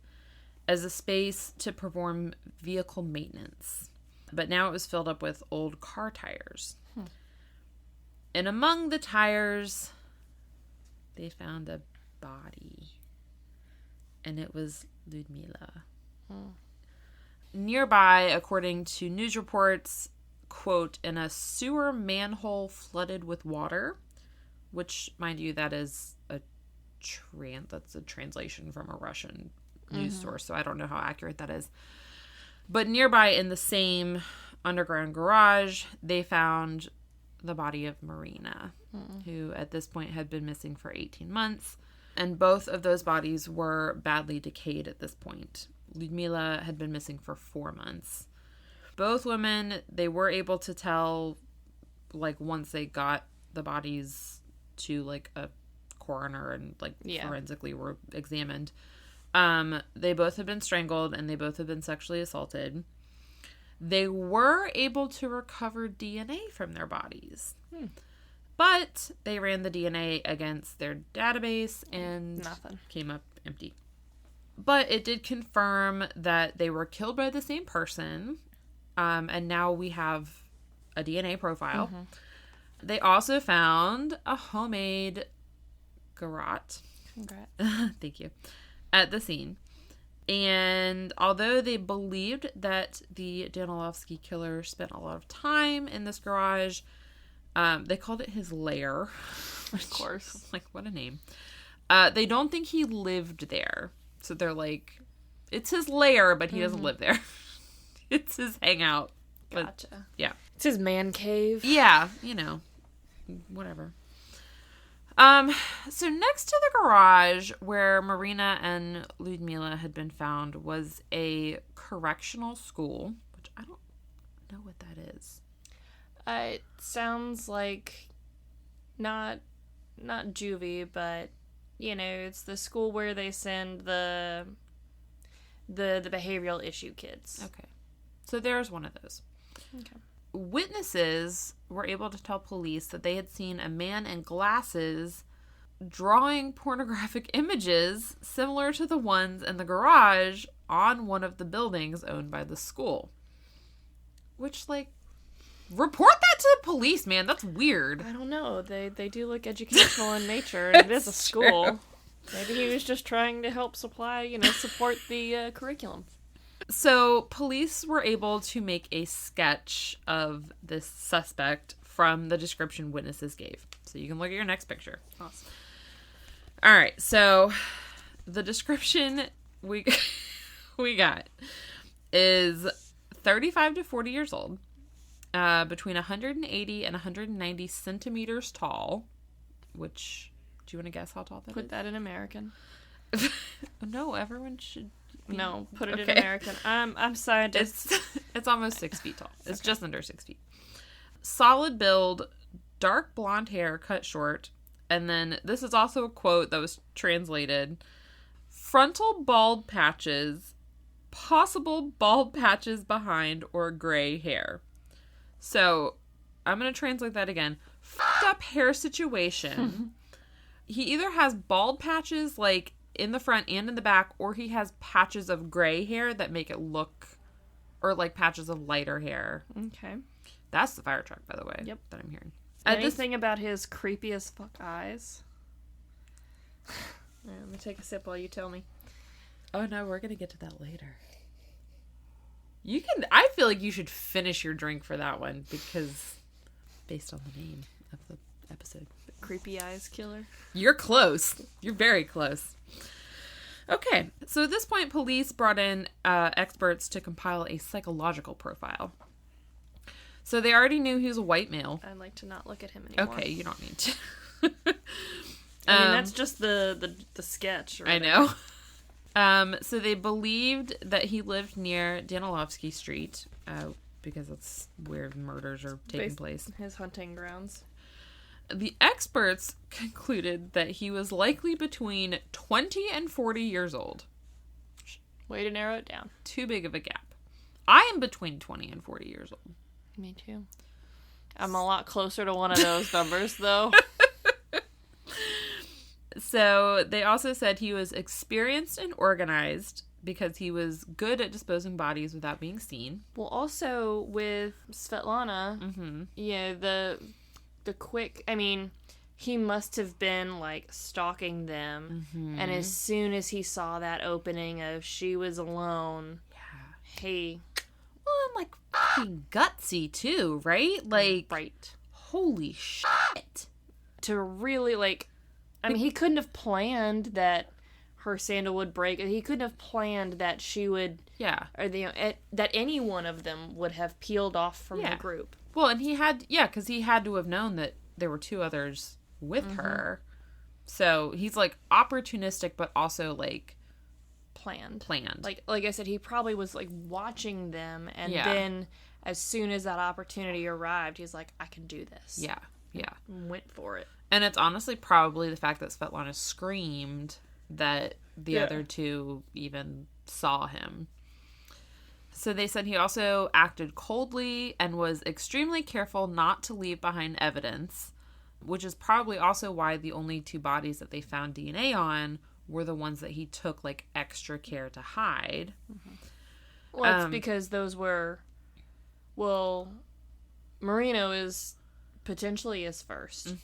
as a space to perform vehicle maintenance, but now it was filled up with old car tires. And among the tires, they found a body. And it was Ludmila. Nearby, according to news reports, quote, in a sewer manhole flooded with water, which, mind you, that is that's a translation from a Russian news source, so I don't know how accurate that is. But nearby, in the same underground garage, they found the body of Marina, who at this point had been missing for 18 months. And both of those bodies were badly decayed at this point. Ludmila had been missing for 4 months. Both women, they were able to tell, like, once they got the bodies to, like, a coroner and, like, forensically were examined, they both had been strangled and they both had been sexually assaulted. They were able to recover DNA from their bodies. But they ran the DNA against their database and
nothing
came up empty. But it did confirm that they were killed by the same person. And now we have a DNA profile. They also found a homemade garrote.
Congrats.
Thank you. At the scene. And although they believed that the Danilovsky killer spent a lot of time in this garage, they called it his lair.
Of course.
Like, what a name. They don't think he lived there. So they're like, it's his lair, but he doesn't live there. It's his hangout.
Gotcha.
But, yeah.
It's his man cave.
Yeah, whatever. So next to the garage where Marina and Ludmila had been found was a correctional school, which I don't know what that is.
It sounds like not juvie, but it's the school where they send the behavioral issue kids.
Okay. So there's one of those.
Okay.
witnesses were able to tell police that they had seen a man in glasses drawing pornographic images similar to the ones in the garage on one of the buildings owned by the school. Which, like, report that to the police, man. That's weird.
I don't know. They do look educational in nature, and it is a school. True. Maybe he was just trying to help support the curriculum.
So, police were able to make a sketch of this suspect from the description witnesses gave. So, you can look at your next picture.
Awesome.
All right. So, the description we got is 35 to 40 years old, between 180 and 190 centimeters tall, which, do you want to guess how tall that is?
Put that in American.
No, everyone should...
No, put it in American. I'm scientist.
It's almost 6 feet tall. It's okay. Just under 6 feet. Solid build, dark blonde hair, cut short. And then this is also a quote that was translated. Frontal bald patches, possible bald patches behind, or gray hair. So, I'm going to translate that again. Fucked up hair situation. He either has bald patches, like, in the front and in the back, or he has patches of gray hair that make it look, or like patches of lighter hair.
Okay.
That's the fire truck, by the way.
Yep.
That I'm hearing.
Anything about his creepy as fuck eyes? Right, I'm gonna take a sip while you tell me.
Oh no, we're gonna get to that later. You can. I feel like you should finish your drink for that one because, based on the name of the episode.
Creepy eyes killer.
You're close. You're very close. Okay, so at this point, police brought in experts to compile a psychological profile. So they already knew he was a white male.
I'd like to not look at him anymore.
Okay, you don't need to.
I mean, that's just the sketch.
I know. So they believed that he lived near Danilovsky Street, because that's where murders are taking place.
His hunting grounds.
The experts concluded that he was likely between 20 and 40 years old.
Way to narrow it down.
Too big of a gap. I am between 20 and 40 years old.
Me too. I'm a lot closer to one of those numbers, though.
So they also said he was experienced and organized because he was good at disposing bodies without being seen.
Well, also with Svetlana, yeah, the quick, I mean, he must have been, like, stalking them. And as soon as he saw that opening of she was alone, hey.
Well, I'm, like, fucking gutsy, too, right? Like,
right.
Holy shit.
To really, like, I mean, he couldn't have planned that her sandal would break. He couldn't have planned that she would, or that any one of them would have peeled off from the group.
Well, and he had, because he had to have known that there were two others with her. So he's, like, opportunistic, but also, like,
planned.
Like
I said, he probably was, like, watching them, and then as soon as that opportunity arrived, he's like, I can do this.
Yeah.
And went for it.
And it's honestly probably the fact that Svetlana screamed that the other two even saw him. So they said he also acted coldly and was extremely careful not to leave behind evidence, which is probably also why the only two bodies that they found DNA on were the ones that he took, like, extra care to hide.
Well, it's because those were... Well, Marino is potentially his first.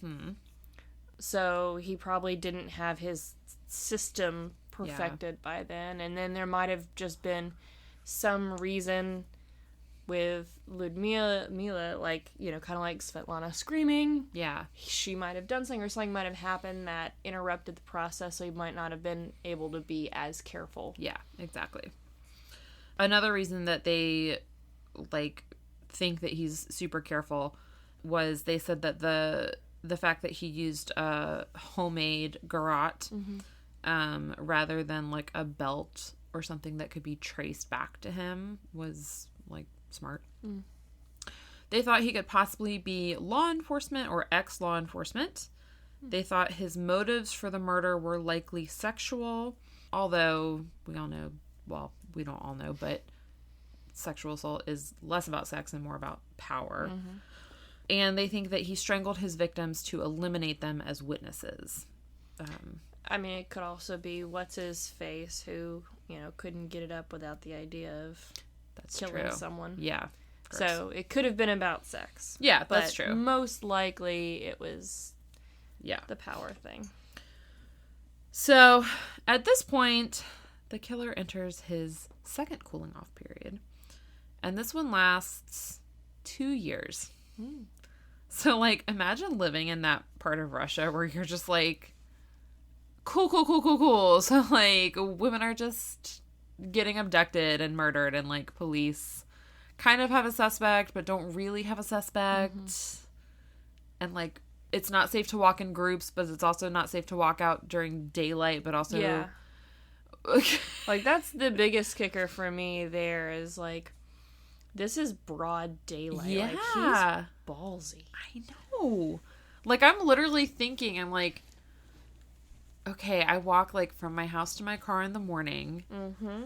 So he probably didn't have his system perfected by then. And then there might have just been some reason with Mila, like, you know, kind of like Svetlana screaming.
Yeah.
She might have done something, or something might have happened that interrupted the process, so he might not have been able to be as careful.
Yeah, exactly. Another reason that they, like, think that he's super careful was they said that the fact that he used a homemade garrote rather than, like, a belt or something that could be traced back to him was, like, smart. They thought he could possibly be law enforcement or ex-law enforcement. They thought his motives for the murder were likely sexual, although we all know, well, we don't all know, but sexual assault is less about sex and more about power. Mm-hmm. And they think that he strangled his victims to eliminate them as witnesses.
I mean, it could also be what's-his-face who, couldn't get it up without the idea of killing someone.
Yeah.
So it could have been about sex.
Yeah, that's true.
Most likely it was the power thing.
So at this point, the killer enters his second cooling off period. And this one lasts 2 years. Mm. So, like, imagine living in that part of Russia where you're just like, cool. So, like, women are just getting abducted and murdered, and, like, police kind of have a suspect but don't really have a suspect. Mm-hmm. And, like, it's not safe to walk in groups, but it's also not safe to walk out during daylight, but also...
Yeah. Like, that's the biggest kicker for me there is, like, this is broad daylight.
Yeah.
Like, he's ballsy.
I know. Like, I'm literally thinking, I'm like, okay, I walk, like, from my house to my car in the morning. Mm-hmm.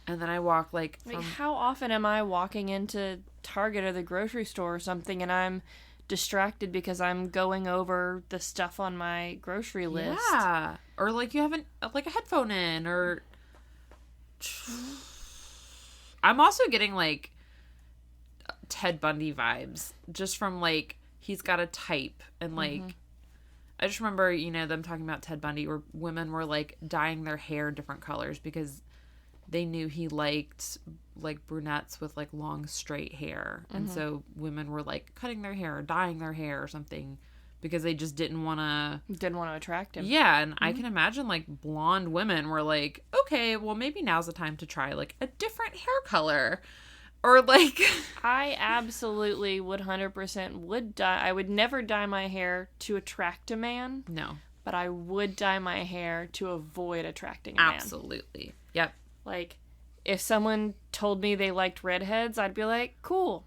And then I walk, like...
how often am I walking into Target or the grocery store or something and I'm distracted because I'm going over the stuff on my grocery list?
Yeah. Or, like, you have a headphone in, or... I'm also getting, like... Ted Bundy vibes just from, like, he's got a type, and, like, mm-hmm. I just remember, them talking about Ted Bundy where women were, like, dyeing their hair different colors because they knew he liked, like, brunettes with, like, long straight hair. Mm-hmm. And so women were, like, cutting their hair or dyeing their hair or something because they just didn't want to
attract him.
Yeah. And mm-hmm. I can imagine, like, blonde women were like, okay, well, maybe now's the time to try, like, a different hair color. Or, like...
I absolutely 100% would dye... I would never dye my hair to attract a man.
No.
But I would dye my hair to avoid attracting a man.
Absolutely. Yep.
Like, if someone told me they liked redheads, I'd be like, cool.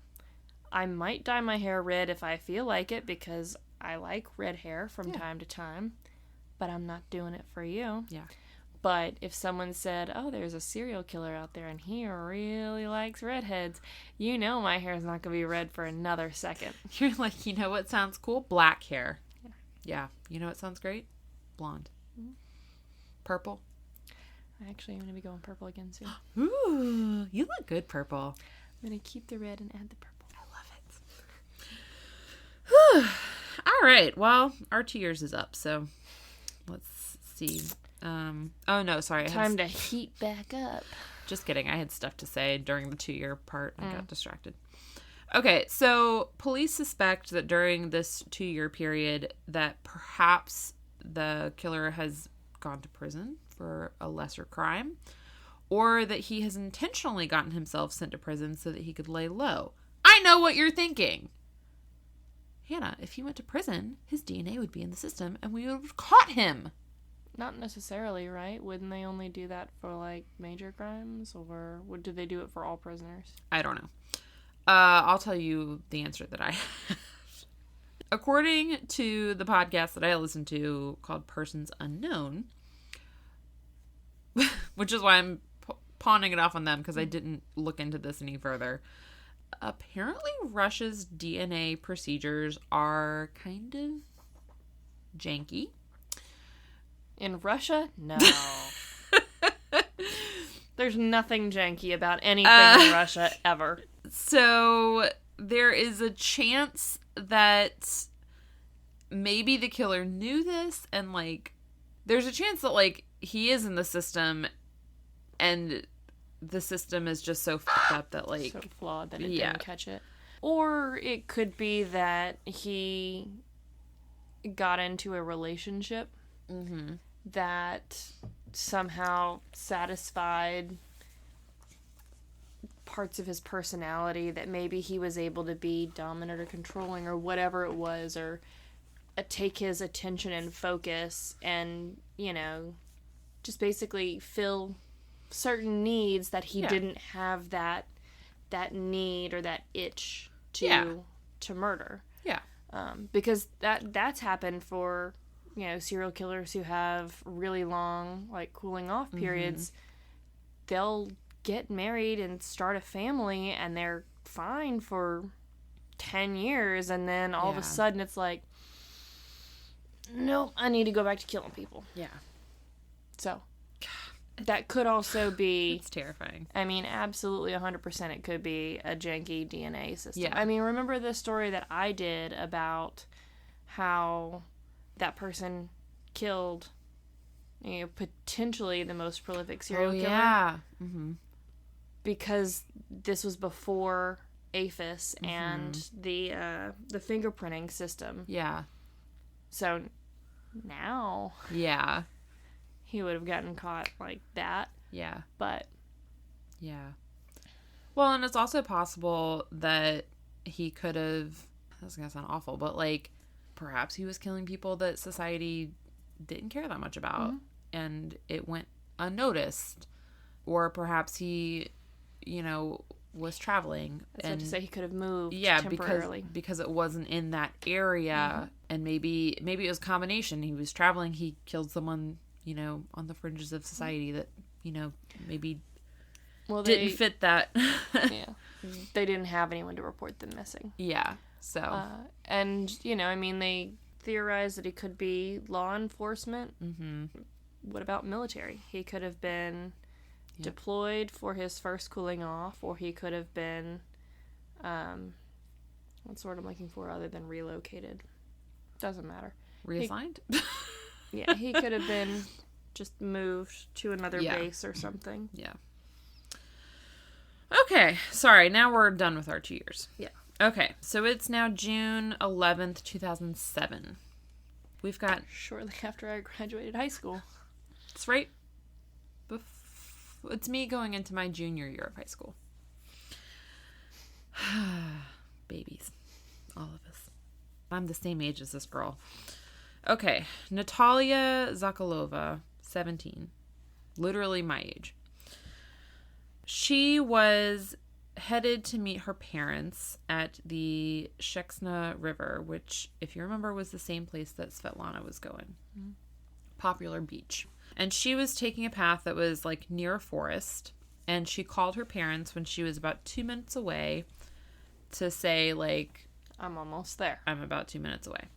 I might dye my hair red if I feel like it, because I like red hair from time to time. But I'm not doing it for you.
Yeah.
But if someone said, oh, there's a serial killer out there and he really likes redheads, my hair is not going to be red for another second.
You're like, you know what sounds cool? Black hair. Yeah. You know what sounds great? Blonde. Mm-hmm. Purple.
Actually, I'm going to be going purple again soon.
Ooh, you look good purple.
I'm going to keep the red and add the purple.
I love it. All right. Well, our 2 years is up, so let's see. Oh no, sorry.
Time to heat back up.
Just kidding. I had stuff to say during the 2-year part. I got distracted. Okay, so police suspect that during this 2-year period that perhaps the killer has gone to prison for a lesser crime, or that he has intentionally gotten himself sent to prison so that he could lay low. I know what you're thinking. Hannah, if he went to prison, his DNA would be in the system and we would have caught him.
Not necessarily, right? Wouldn't they only do that for, like, major crimes? Or do they do it for all prisoners?
I don't know. I'll tell you the answer that I have. According to the podcast that I listen to called Persons Unknown, which is why I'm pawning it off on them because I didn't look into this any further. Apparently, Russia's DNA procedures are kind of janky.
In Russia? No. There's nothing janky about anything in Russia ever.
So there is a chance that maybe the killer knew this, and, like, there's a chance that, like, he is in the system and the system is just so fucked up that, like...
So flawed that it didn't catch it. Or it could be that he got into a relationship that somehow satisfied parts of his personality, that maybe he was able to be dominant or controlling or whatever it was, or take his attention and focus and, just basically fill certain needs that he didn't have that need or that itch to murder.
Yeah.
Because that's happened for, serial killers who have really long, like, cooling off periods. They'll get married and start a family, and they're fine for 10 years, and then all of a sudden it's like, nope, I need to go back to killing people.
Yeah.
So, that could also be...
It's terrifying.
I mean, absolutely 100% it could be a janky DNA system.
Yeah.
I mean, remember the story that I did about how that person killed, potentially the most prolific serial killer?
Yeah. Mm-hmm.
Because this was before APHIS and the fingerprinting system.
Yeah.
So now...
Yeah.
He would have gotten caught like that.
Yeah.
But...
Yeah. Well, and it's also possible that he could have... This is going to sound awful, but, like, perhaps he was killing people that society didn't care that much about. Mm-hmm. And it went unnoticed. Or perhaps he, was traveling.
That's what to say, he could have moved
temporarily. Because it wasn't in that area. And maybe it was a combination. He was traveling, he killed someone... on the fringes of society that, maybe didn't fit that.
Yeah. They didn't have anyone to report them missing.
Yeah. So.
And, they theorized that he could be law enforcement. Mm-hmm. What about military? He could have been deployed for his first cooling off, or he could have been, what's the word I'm looking for other than relocated? Doesn't matter.
Reassigned?
Yeah, he could have been just moved to another base or something.
Yeah. Okay, sorry, now we're done with our 2 years.
Yeah.
Okay, so it's now June 11th, 2007. We've got...
Shortly after I graduated high school.
It's right... It's me going into my junior year of high school. Babies. All of us. I'm the same age as this girl. Okay, Natalia Zakalova, 17. Literally my age. She was headed to meet her parents at the Sheksna River, which, if you remember, was the same place that Svetlana was going. Mm-hmm. Popular beach. And she was taking a path that was, like, near a forest. And she called her parents when she was about 2 minutes away to say, like...
I'm almost there.
I'm about 2 minutes away.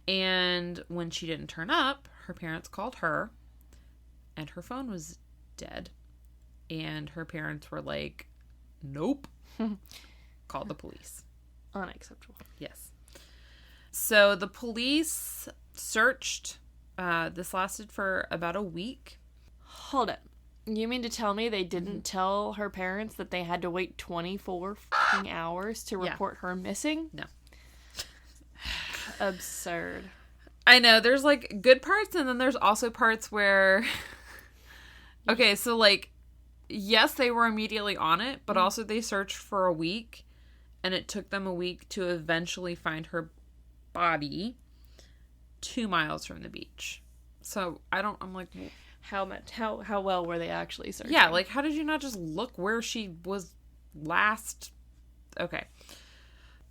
And when she didn't turn up, her parents called her, and her phone was dead. And her parents were like, nope. Called the police.
Unacceptable.
Yes. So the police searched. This lasted for about a week.
Hold up. You mean to tell me they didn't tell her parents that they had to wait 24 fucking hours to report her missing?
No.
Absurd.
I know. There's, like, good parts, and then there's also parts where... Okay, so, like, yes, they were immediately on it, but also they searched for a week, and it took them a week to eventually find her body 2 miles from the beach. So, I'm like...
How well were they actually searching?
Yeah, like, how did you not just look where she was last? Okay.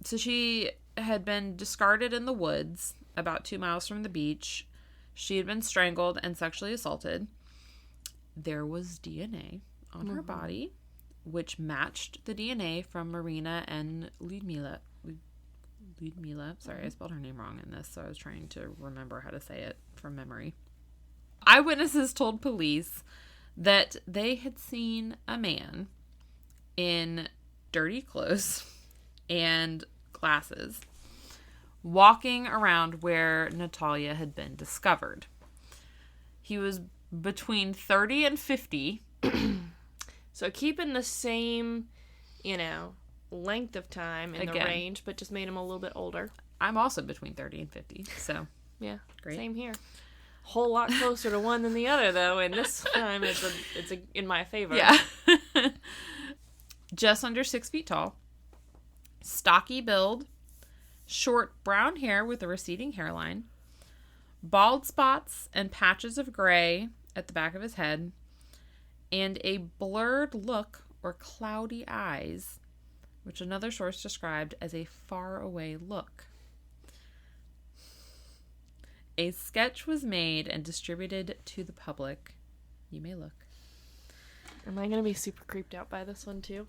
So she had been discarded in the woods about 2 miles from the beach. She had been strangled and sexually assaulted. There was DNA on her body, which matched the DNA from Marina and Lyudmila. Sorry, I spelled her name wrong in this, so I was trying to remember how to say it from memory. Eyewitnesses told police that they had seen a man in dirty clothes and glasses walking around where Natalia had been discovered. He was between 30 and 50.
So keeping the same, length of time in the range, but just made him a little bit older.
I'm also between 30 and 50, so.
Yeah,
great.
Same here. Whole lot closer to one than the other, though, and this time it's in my favor.
Yeah. Just under 6 feet tall. Stocky build. Short brown hair with a receding hairline. Bald spots and patches of gray at the back of his head. And a blurred look or cloudy eyes, which another source described as a faraway look. A sketch was made and distributed to the public. You may look.
Am I going to be super creeped out by this one, too?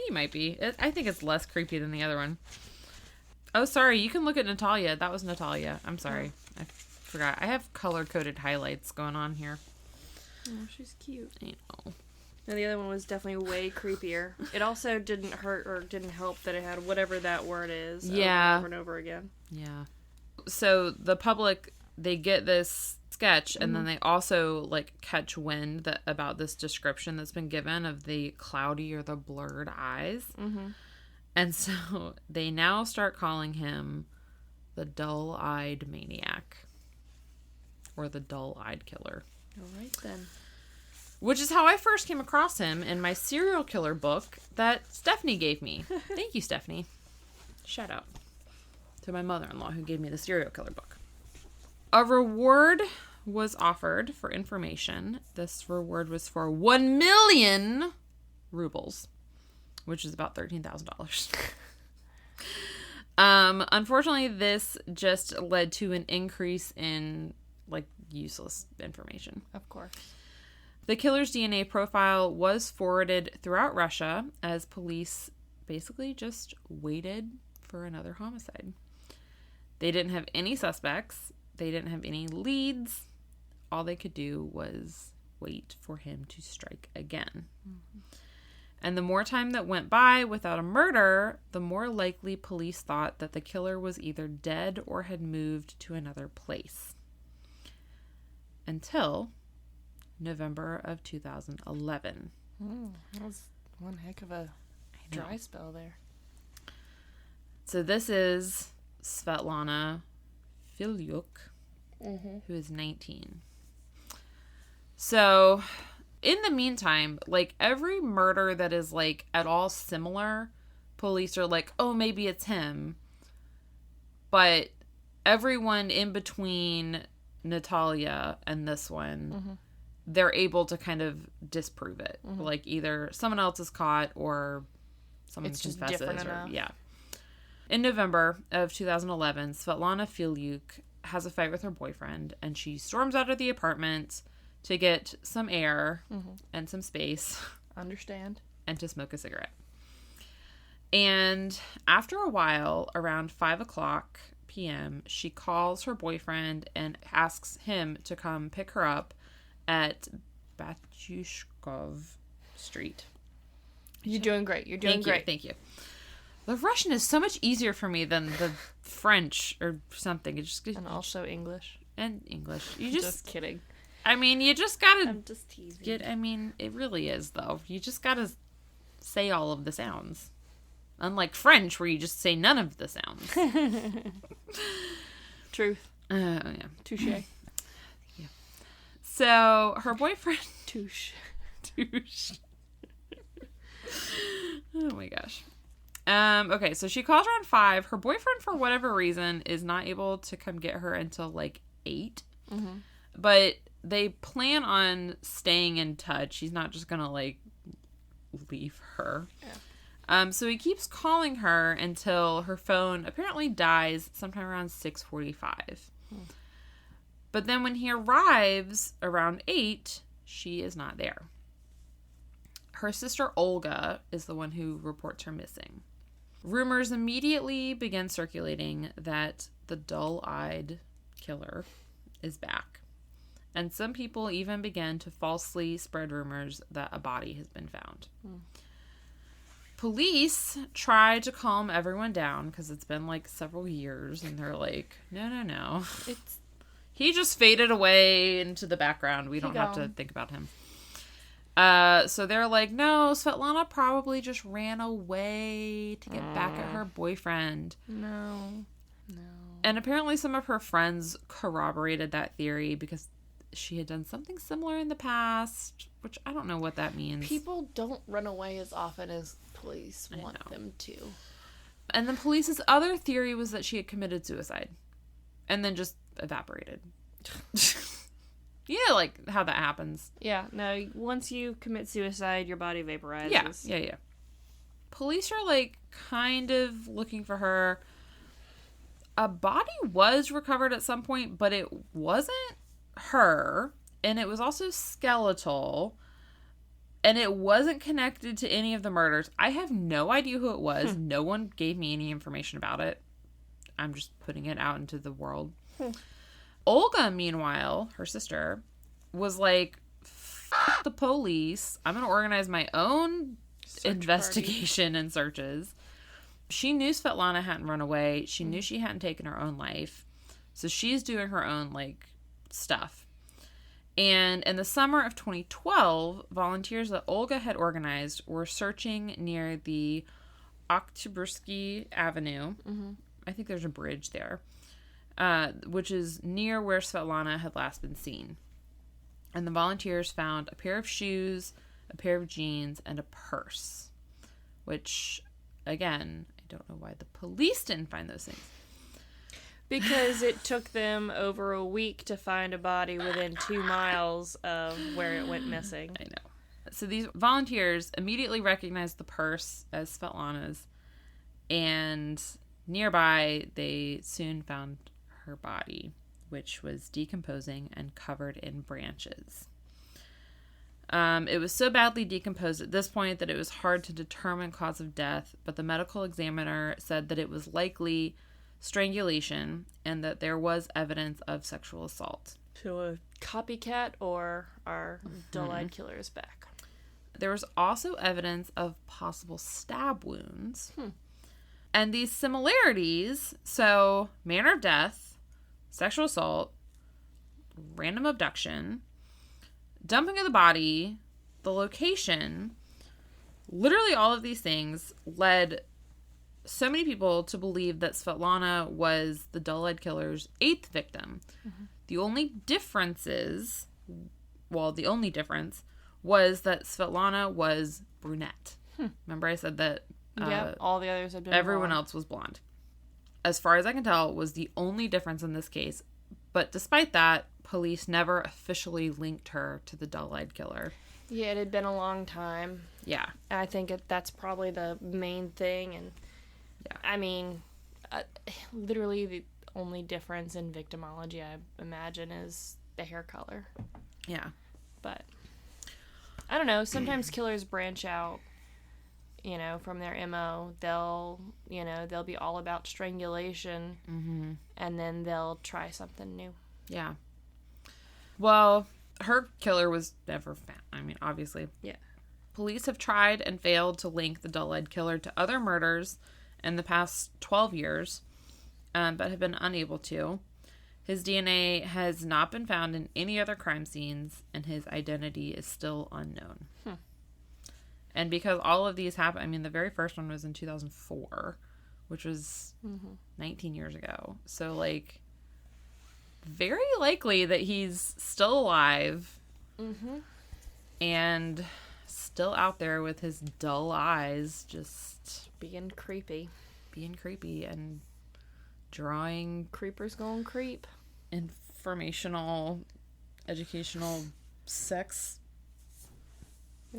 You might be. I think it's less creepy than the other one. Oh, sorry. You can look at Natalia. That was Natalia. I'm sorry. I forgot. I have color-coded highlights going on here.
Oh, she's cute.
I know.
No, the other one was definitely way creepier. It also didn't hurt or didn't help that it had whatever that word is over and over again.
Yeah. So the public, they get this sketch, and then they also like catch wind about this description that's been given of the cloudy or the blurred eyes. And so they now start calling him the dull-eyed maniac or the dull-eyed killer.
All right then.
Which is how I first came across him in my serial killer book that Stephanie gave me. Thank you, Stephanie. Shout out to my mother-in-law who gave me the serial killer book. A reward was offered for information. This reward was for 1 million rubles, which is about $13,000. Unfortunately, this just led to an increase in like useless information.
Of course.
The killer's DNA profile was forwarded throughout Russia as police basically just waited for another homicide. They didn't have any suspects. They didn't have any leads. All they could do was wait for him to strike again. And the more time that went by without a murder, the more likely police thought that the killer was either dead or had moved to another place. Until November of 2011.
That was one heck of a dry spell there.
So this is Svetlana Filyuk, who is 19. So in the meantime, like every murder that is like at all similar, police are like, oh, maybe it's him. But everyone in between Natalia and this one, they're able to kind of disprove it. Like either someone else is caught or someone
it's
confesses.
Just different enough.
Yeah. In November of 2011, Svetlana Filyuk has a fight with her boyfriend, and she storms out of the apartment to get some air and some space.
Understand.
And to smoke a cigarette. And after a while, around 5 o'clock p.m., she calls her boyfriend and asks him to come pick her up at Batyushkov Street.
You're doing great. You're doing great.
Thank you. The Russian is so much easier for me than the French or something.
And also English.
And English.
Just kidding.
I mean, you just gotta...
I'm just teasing.
I mean, it really is, though. You just gotta say all of the sounds. Unlike French, where you just say none of the sounds.
Truth.
Yeah.
Touche.
Yeah. So, her boyfriend...
Touche.
Oh my gosh. Okay, so she calls around 5. Her boyfriend, for whatever reason, is not able to come get her until, like, 8. But they plan on staying in touch. He's not just gonna, like, leave her. Yeah. So he keeps calling her until her phone apparently dies sometime around 6:45. But then when he arrives around 8, she is not there. Her sister Olga is the one who reports her missing. Rumors immediately begin circulating that the dull-eyed killer is back. And some people even began to falsely spread rumors that a body has been found. Police try to calm everyone down because it's been like several years, and they're like, no. He just faded away into the background. We don't have to think about him. So they're like, no, Svetlana probably just ran away to get back at her boyfriend.
No.
And apparently some of her friends corroborated that theory because she had done something similar in the past, which I don't know what that means.
People don't run away as often as police want them to.
And the police's other theory was that she had committed suicide and then just evaporated. Yeah, like how that happens.
Yeah, no, once you commit suicide, your body vaporizes.
Yeah. Police are like kind of looking for her. A body was recovered at some point, but it wasn't her, and it was also skeletal. And it wasn't connected to any of the murders. I have no idea who it was. No one gave me any information about it. I'm just putting it out into the world. Olga, meanwhile, her sister, was like, "F the police. I'm going to organize my own investigation and searches." She knew Svetlana hadn't run away. She knew she hadn't taken her own life. So she's doing her own, like, stuff. And in the summer of 2012, volunteers that Olga had organized were searching near the Oktyabrski Avenue. I think there's a bridge there, which is near where Svetlana had last been seen. And the volunteers found a pair of shoes, a pair of jeans, and a purse, which, again, I don't know why the police didn't find those things.
Because it took them over a week to find a body within 2 miles of where it went missing.
I know. So these volunteers immediately recognized the purse as Svetlana's, and nearby they soon found her body, which was decomposing and covered in branches. It was so badly decomposed at this point that it was hard to determine cause of death, but the medical examiner said that it was likely strangulation and that there was evidence of sexual assault.
So a copycat, or our dull-eyed killer is back.
There was also evidence of possible stab wounds. And these similarities, so manner of death, sexual assault, random abduction, dumping of the body, the location, literally all of these things led so many people to believe that Svetlana was the dull-eyed killer's 8th victim. The only difference was that Svetlana was brunette. Remember I said that
all the others had been
everyone
blonde.
else was blonde. As far as I can tell, was the only difference in this case. But despite that, police never officially linked her to the dull-eyed killer.
Yeah, it had been a long time.
Yeah.
And I think that's probably the main thing. And yeah, I mean, literally the only difference in victimology, I imagine, is the hair color.
Yeah.
But I don't know. Sometimes killers branch out, from their MO. They'll be all about strangulation, and then they'll try something new.
Yeah. Well, her killer was never found. I mean, obviously.
Yeah.
Police have tried and failed to link the dull-eyed killer to other murders in the past 12 years, but have been unable to. His DNA has not been found in any other crime scenes, and his identity is still unknown. And because all of these happened, I mean, the very first one was in 2004, which was 19 years ago. So, like, very likely that he's still alive and still out there with his dull eyes, just
being creepy
and drawing
creepers gonna creep
informational, educational, sex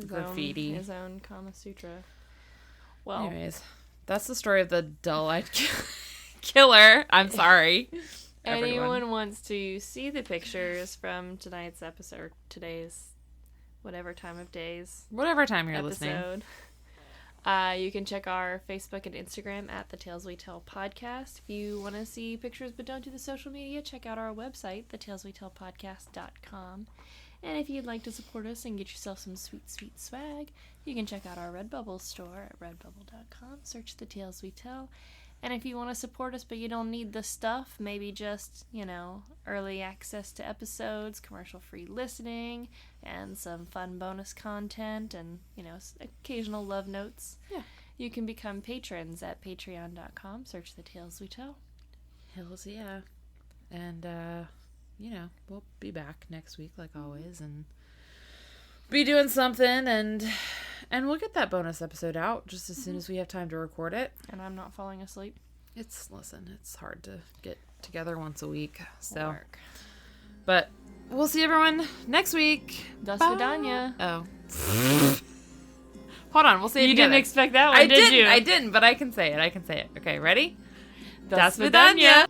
graffiti,
his own Kama Sutra. Well,
anyways, that's the story of the dull-eyed killer. I'm sorry.
Anyone wants to see the pictures from tonight's episode, today's whatever time of days,
whatever time you're listening,
you can check our Facebook and Instagram at The Tales We Tell Podcast. If you want to see pictures but don't do the social media, check out our website, thetaleswetellpodcast.com. And if you'd like to support us and get yourself some sweet, sweet swag, you can check out our Redbubble store at redbubble.com. Search The Tales We Tell. And if you want to support us but you don't need the stuff, maybe just, early access to episodes, commercial-free listening, and some fun bonus content, and, occasional love notes, you can become patrons at patreon.com. Search The Tales We Tell.
Hells yeah. And, we'll be back next week like always, and be doing something, and we'll get that bonus episode out just as soon as we have time to record it.
And I'm not falling asleep.
It's hard to get together once a week, so.
Work.
But we'll see everyone next week.
Das vidanya.
Oh. Hold on, we'll say it
You
together.
didn't expect that one, did you?
I didn't, but I can say it. Okay, ready?
Das vidanya.